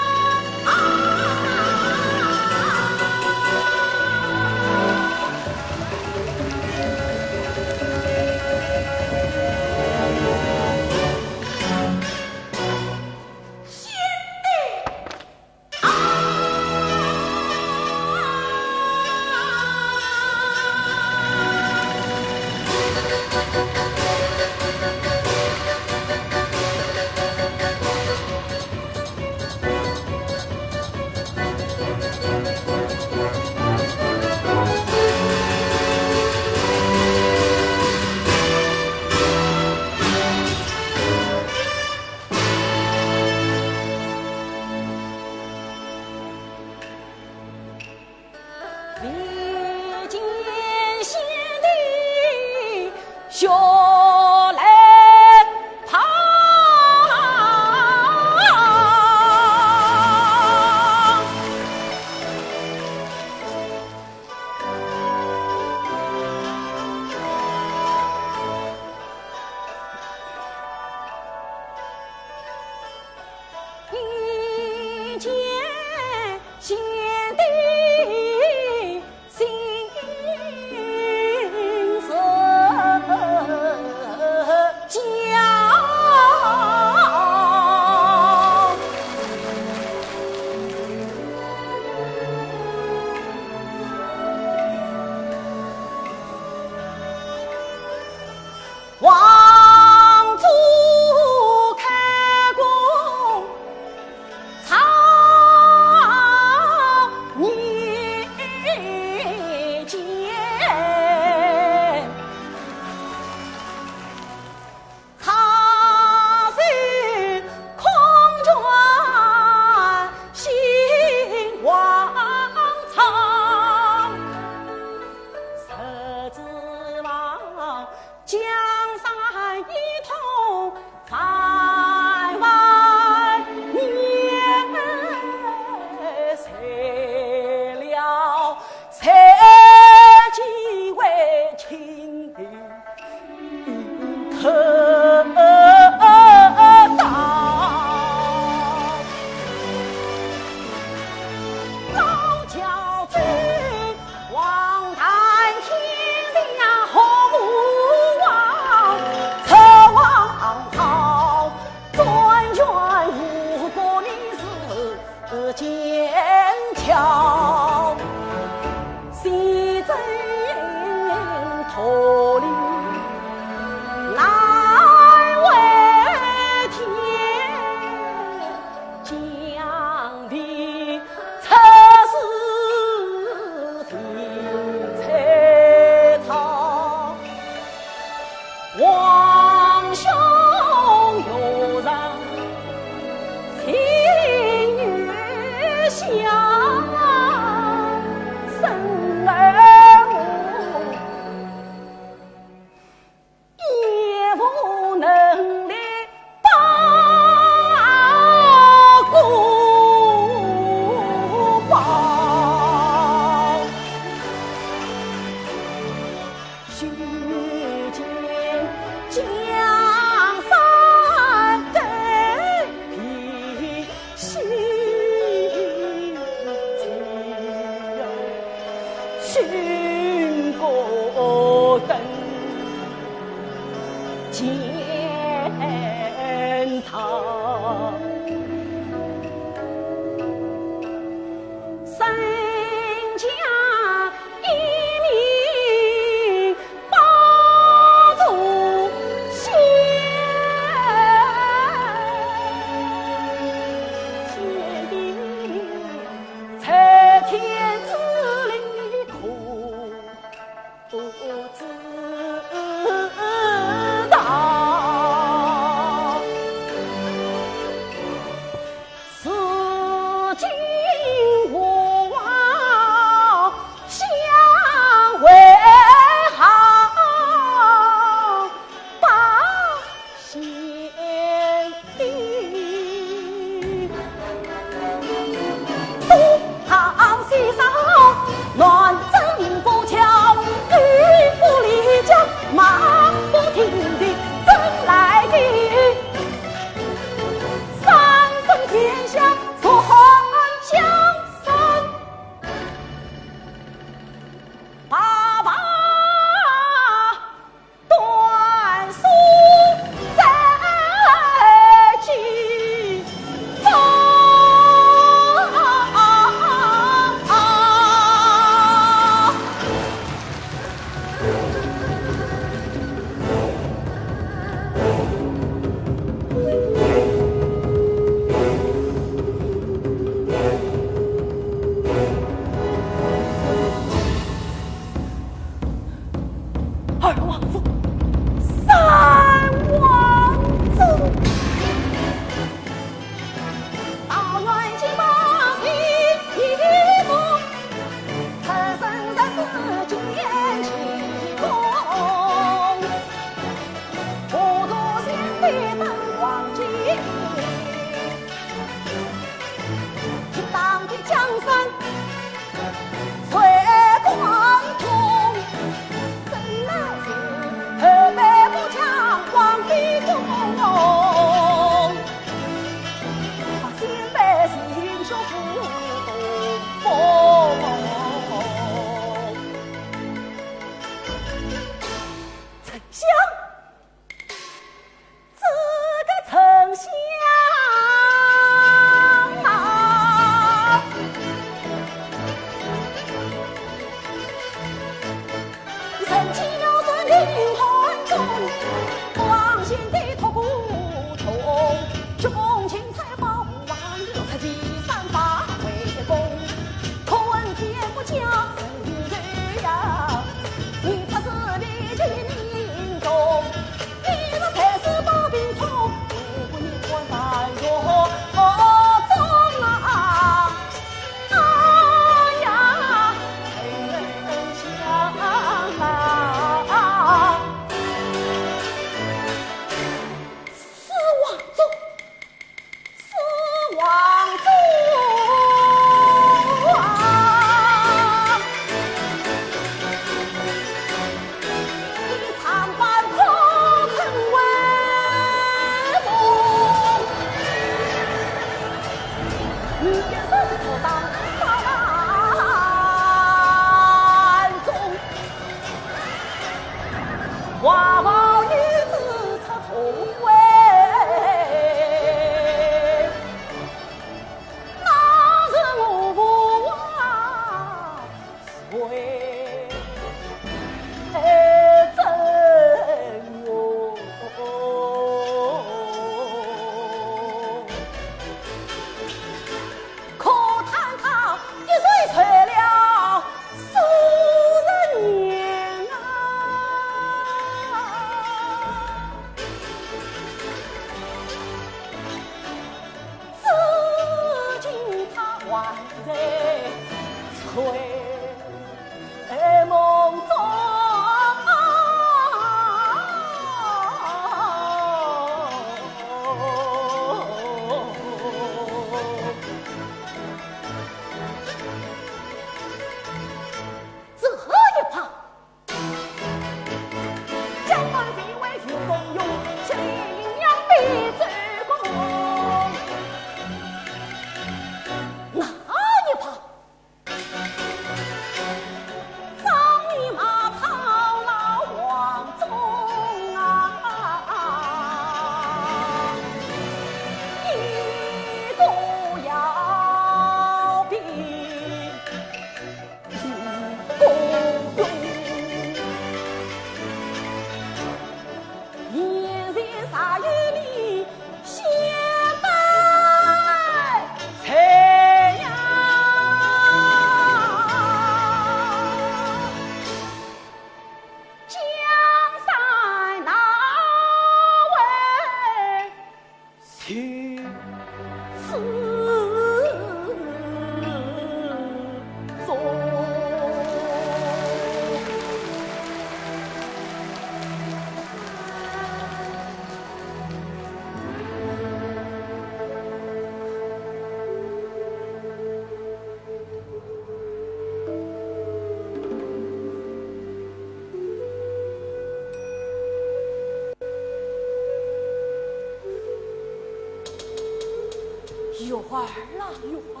玉儿啊玉儿，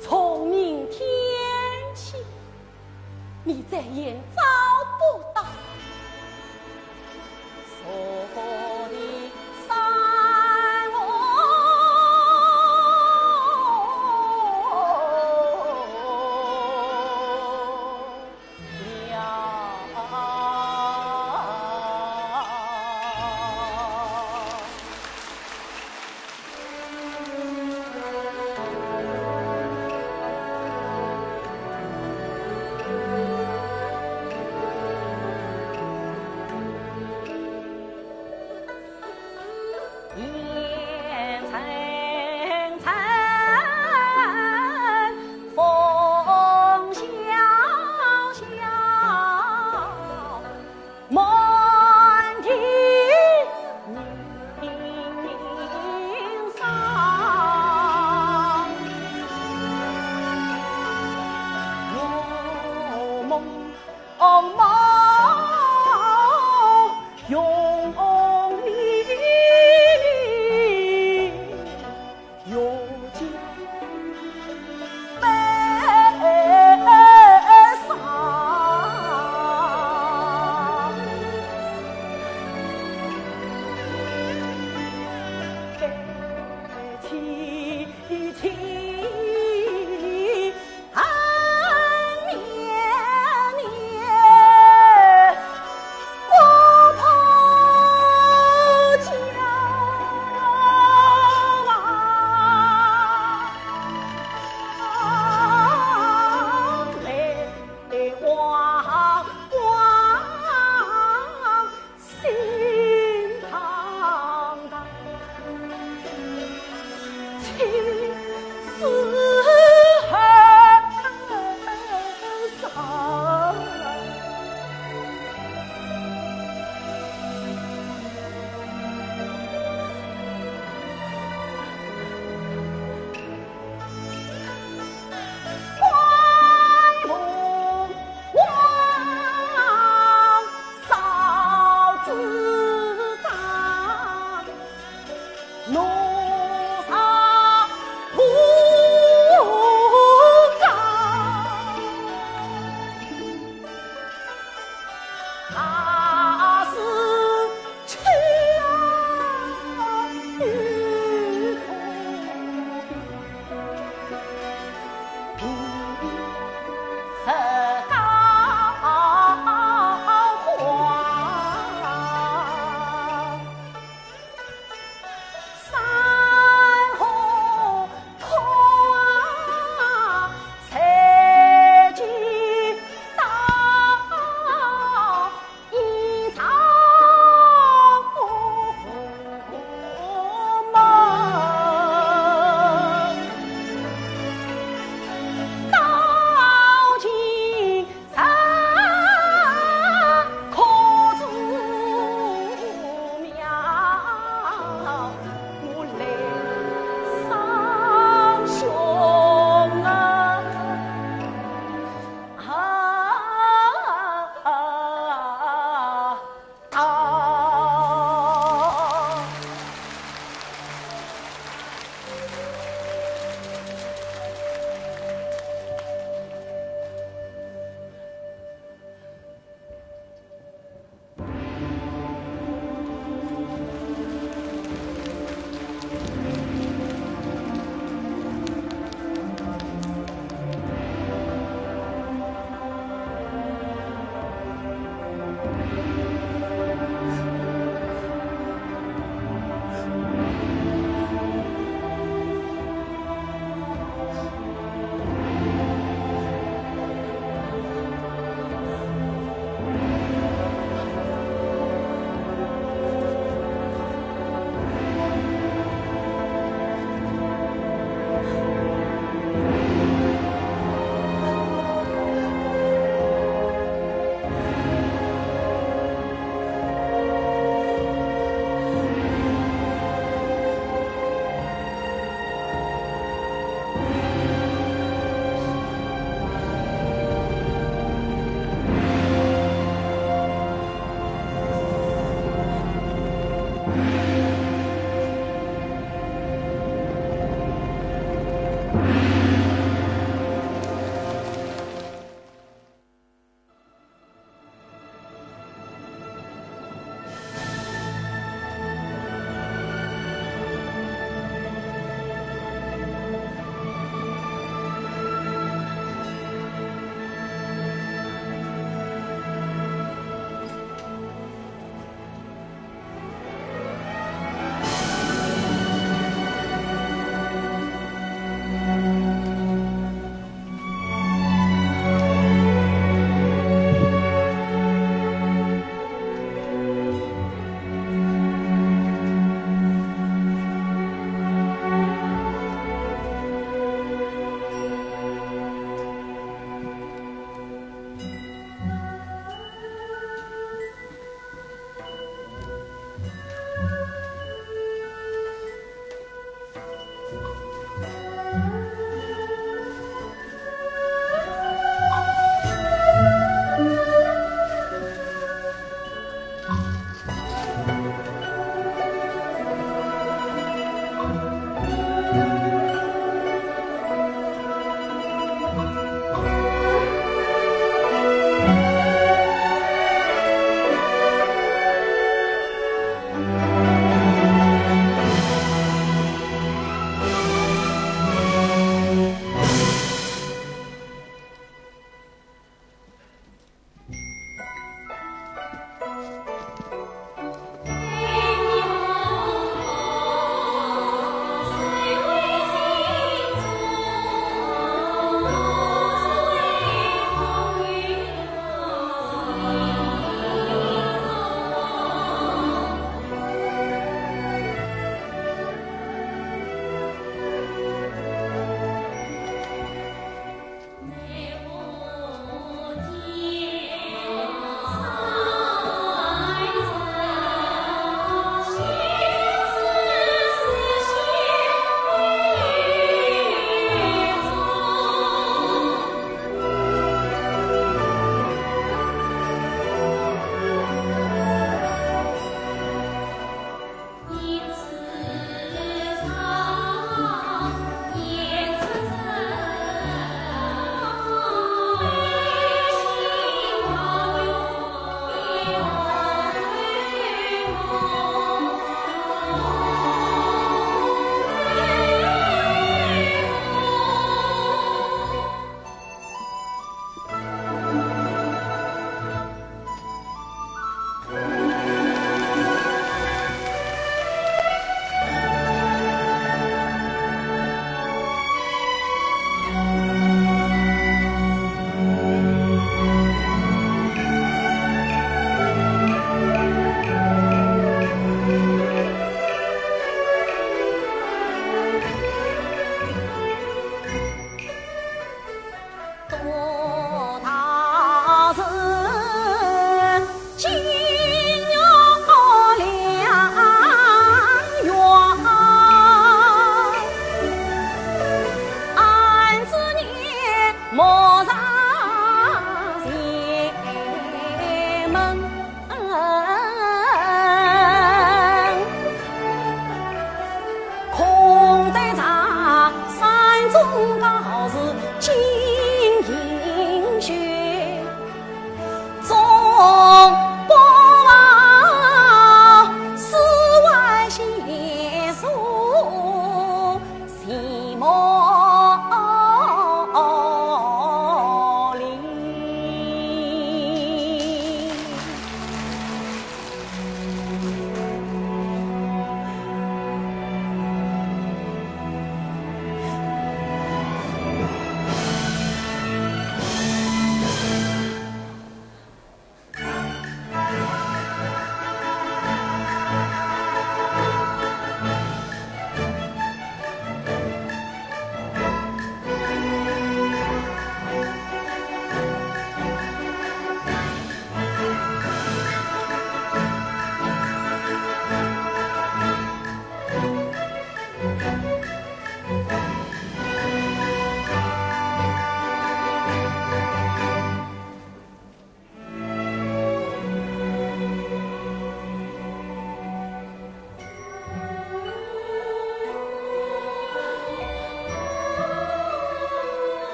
从明天起，你再也找不到所的山河满地三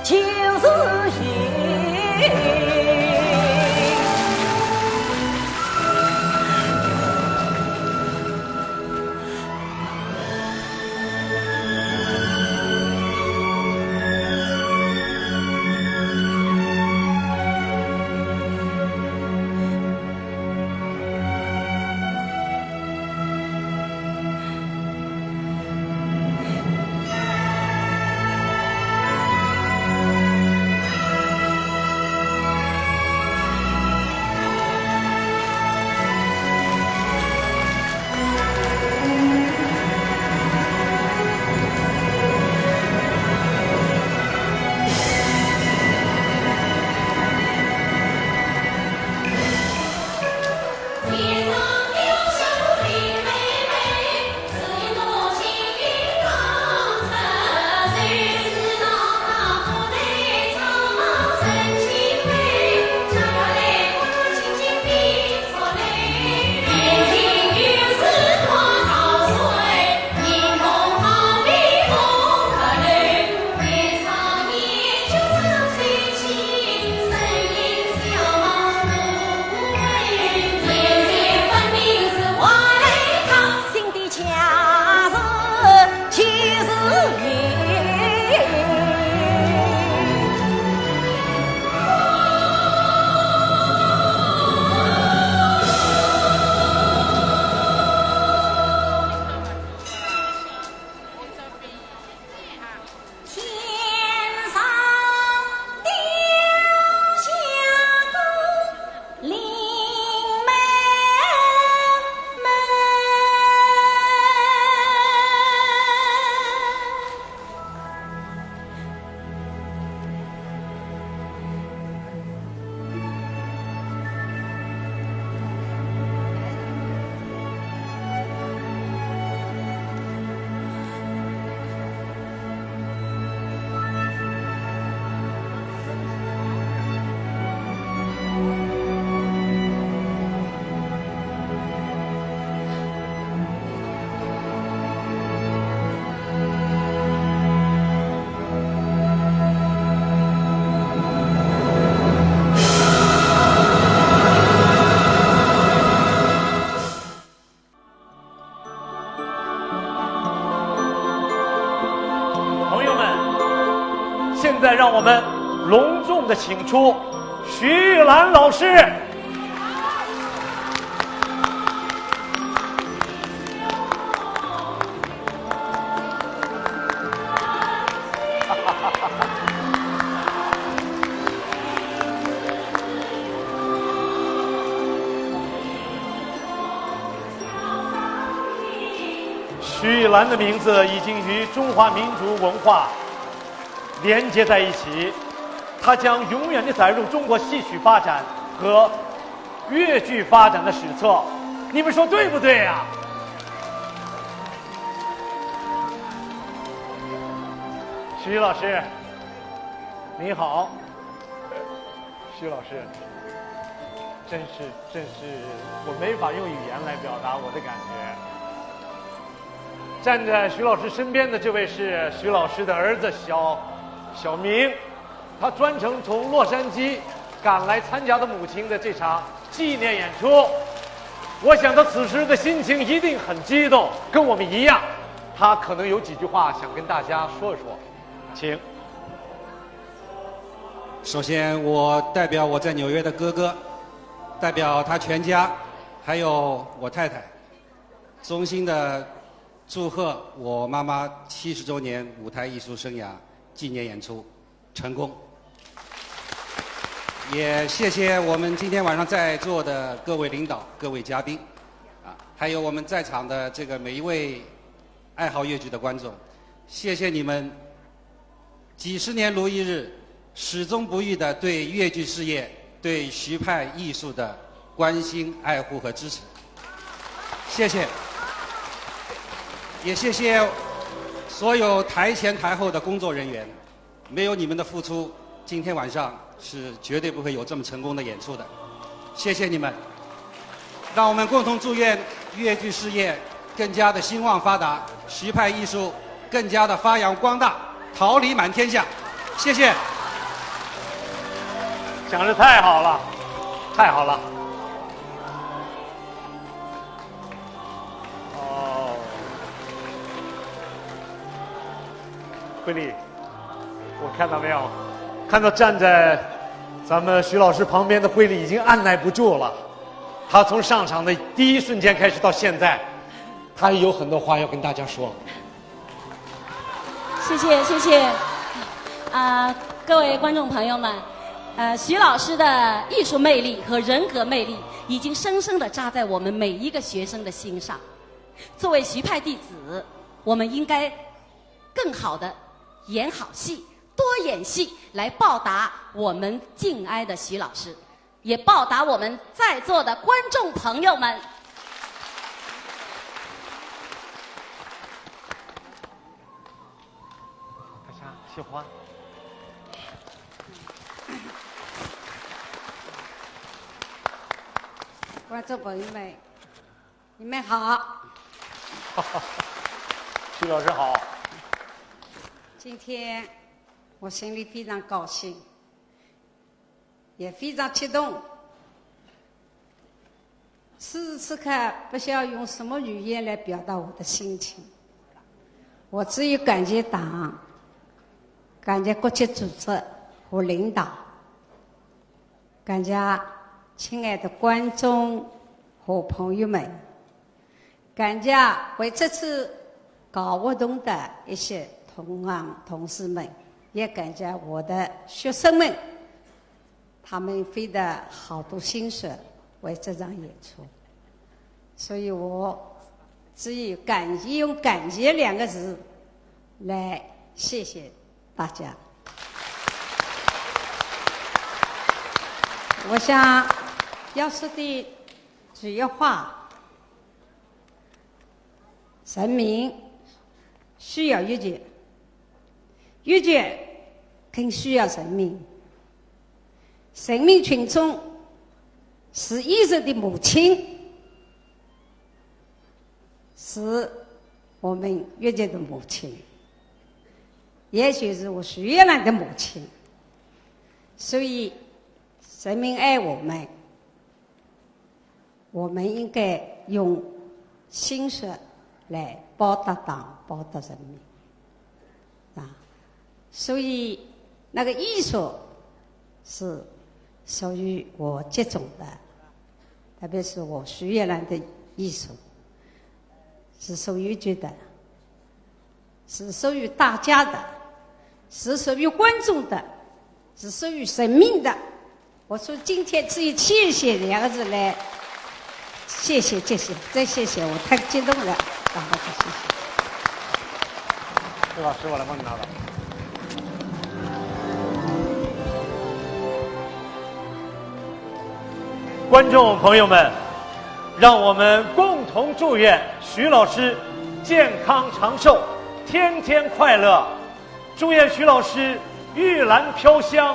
就是你。现在让我们隆重的请出徐玉兰老师。徐玉兰的名字已经与中华民族文化连接在一起，它将永远地载入中国戏曲发展和粤剧发展的史册。你们说对不对呀？徐老师，你好。徐老师，真是，我没法用语言来表达我的感觉。站在徐老师身边的这位是徐老师的儿子小明，他专程从洛杉矶赶来参加的母亲的这场纪念演出。我想他此时的心情一定很激动，跟我们一样。他可能有几句话想跟大家说一说，请。首先，我代表我在纽约的哥哥，代表他全家，还有我太太，衷心的祝贺我妈妈70周年舞台艺术生涯纪念演出成功。也谢谢我们今天晚上在座的各位领导、各位嘉宾，还有我们在场的这个每一位爱好粤剧的观众，谢谢你们几十年如一日，始终不渝的对粤剧事业、对徐派艺术的关心、爱护和支持。谢谢。也谢谢所有台前台后的工作人员，没有你们的付出，今天晚上是绝对不会有这么成功的演出的。谢谢你们，让我们共同祝愿粤剧事业更加的兴旺发达，徐派艺术更加的发扬光大，桃李满天下。谢谢。讲的太好了，太好了。哦，慧丽，我看到没有？看到站在咱们徐老师旁边的慧丽已经按耐不住了。她从上场的第一瞬间开始到现在，她有很多话要跟大家说。谢谢谢谢，各位观众朋友们，徐老师的艺术魅力和人格魅力已经深深地扎在我们每一个学生的心上。作为徐派弟子，我们应该更好地演好戏，多演戏，来报答我们敬爱的徐老师，也报答我们在座的观众朋友们。大家谢花。观众朋友们，你们好。徐老师好。今天我心里非常高兴，也非常激动。此时此刻不晓得用什么语言来表达我的心情，我只有感谢党，感谢国际组织和领导，感谢亲爱的观众和朋友们，感谢为这次搞活动的一些同行同事们，也感谢我的学生们，他们费了好多心血为这场演出，所以我只有用感谢2个字来谢谢大家。我想要说的主要话，人民需要阅卷，阅卷更需要人民。人民群众是艺术的母亲，是我们阅卷的母亲，也就是我徐月兰的母亲。所以人民爱我们，我们应该用心血来报答党，报答人民所以那个艺术是属于我这种的，特别是我徐月兰的艺术是属于觉得是属于大家的，是属于观众的，是属于生命的。我说今天只有谢谢2个字来谢谢，再谢谢，我太激动了，大家谢谢。徐老师，我来帮你拿吧。观众朋友们，让我们共同祝愿徐老师健康长寿，天天快乐。祝愿徐老师玉兰飘香，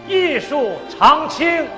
艺术长青。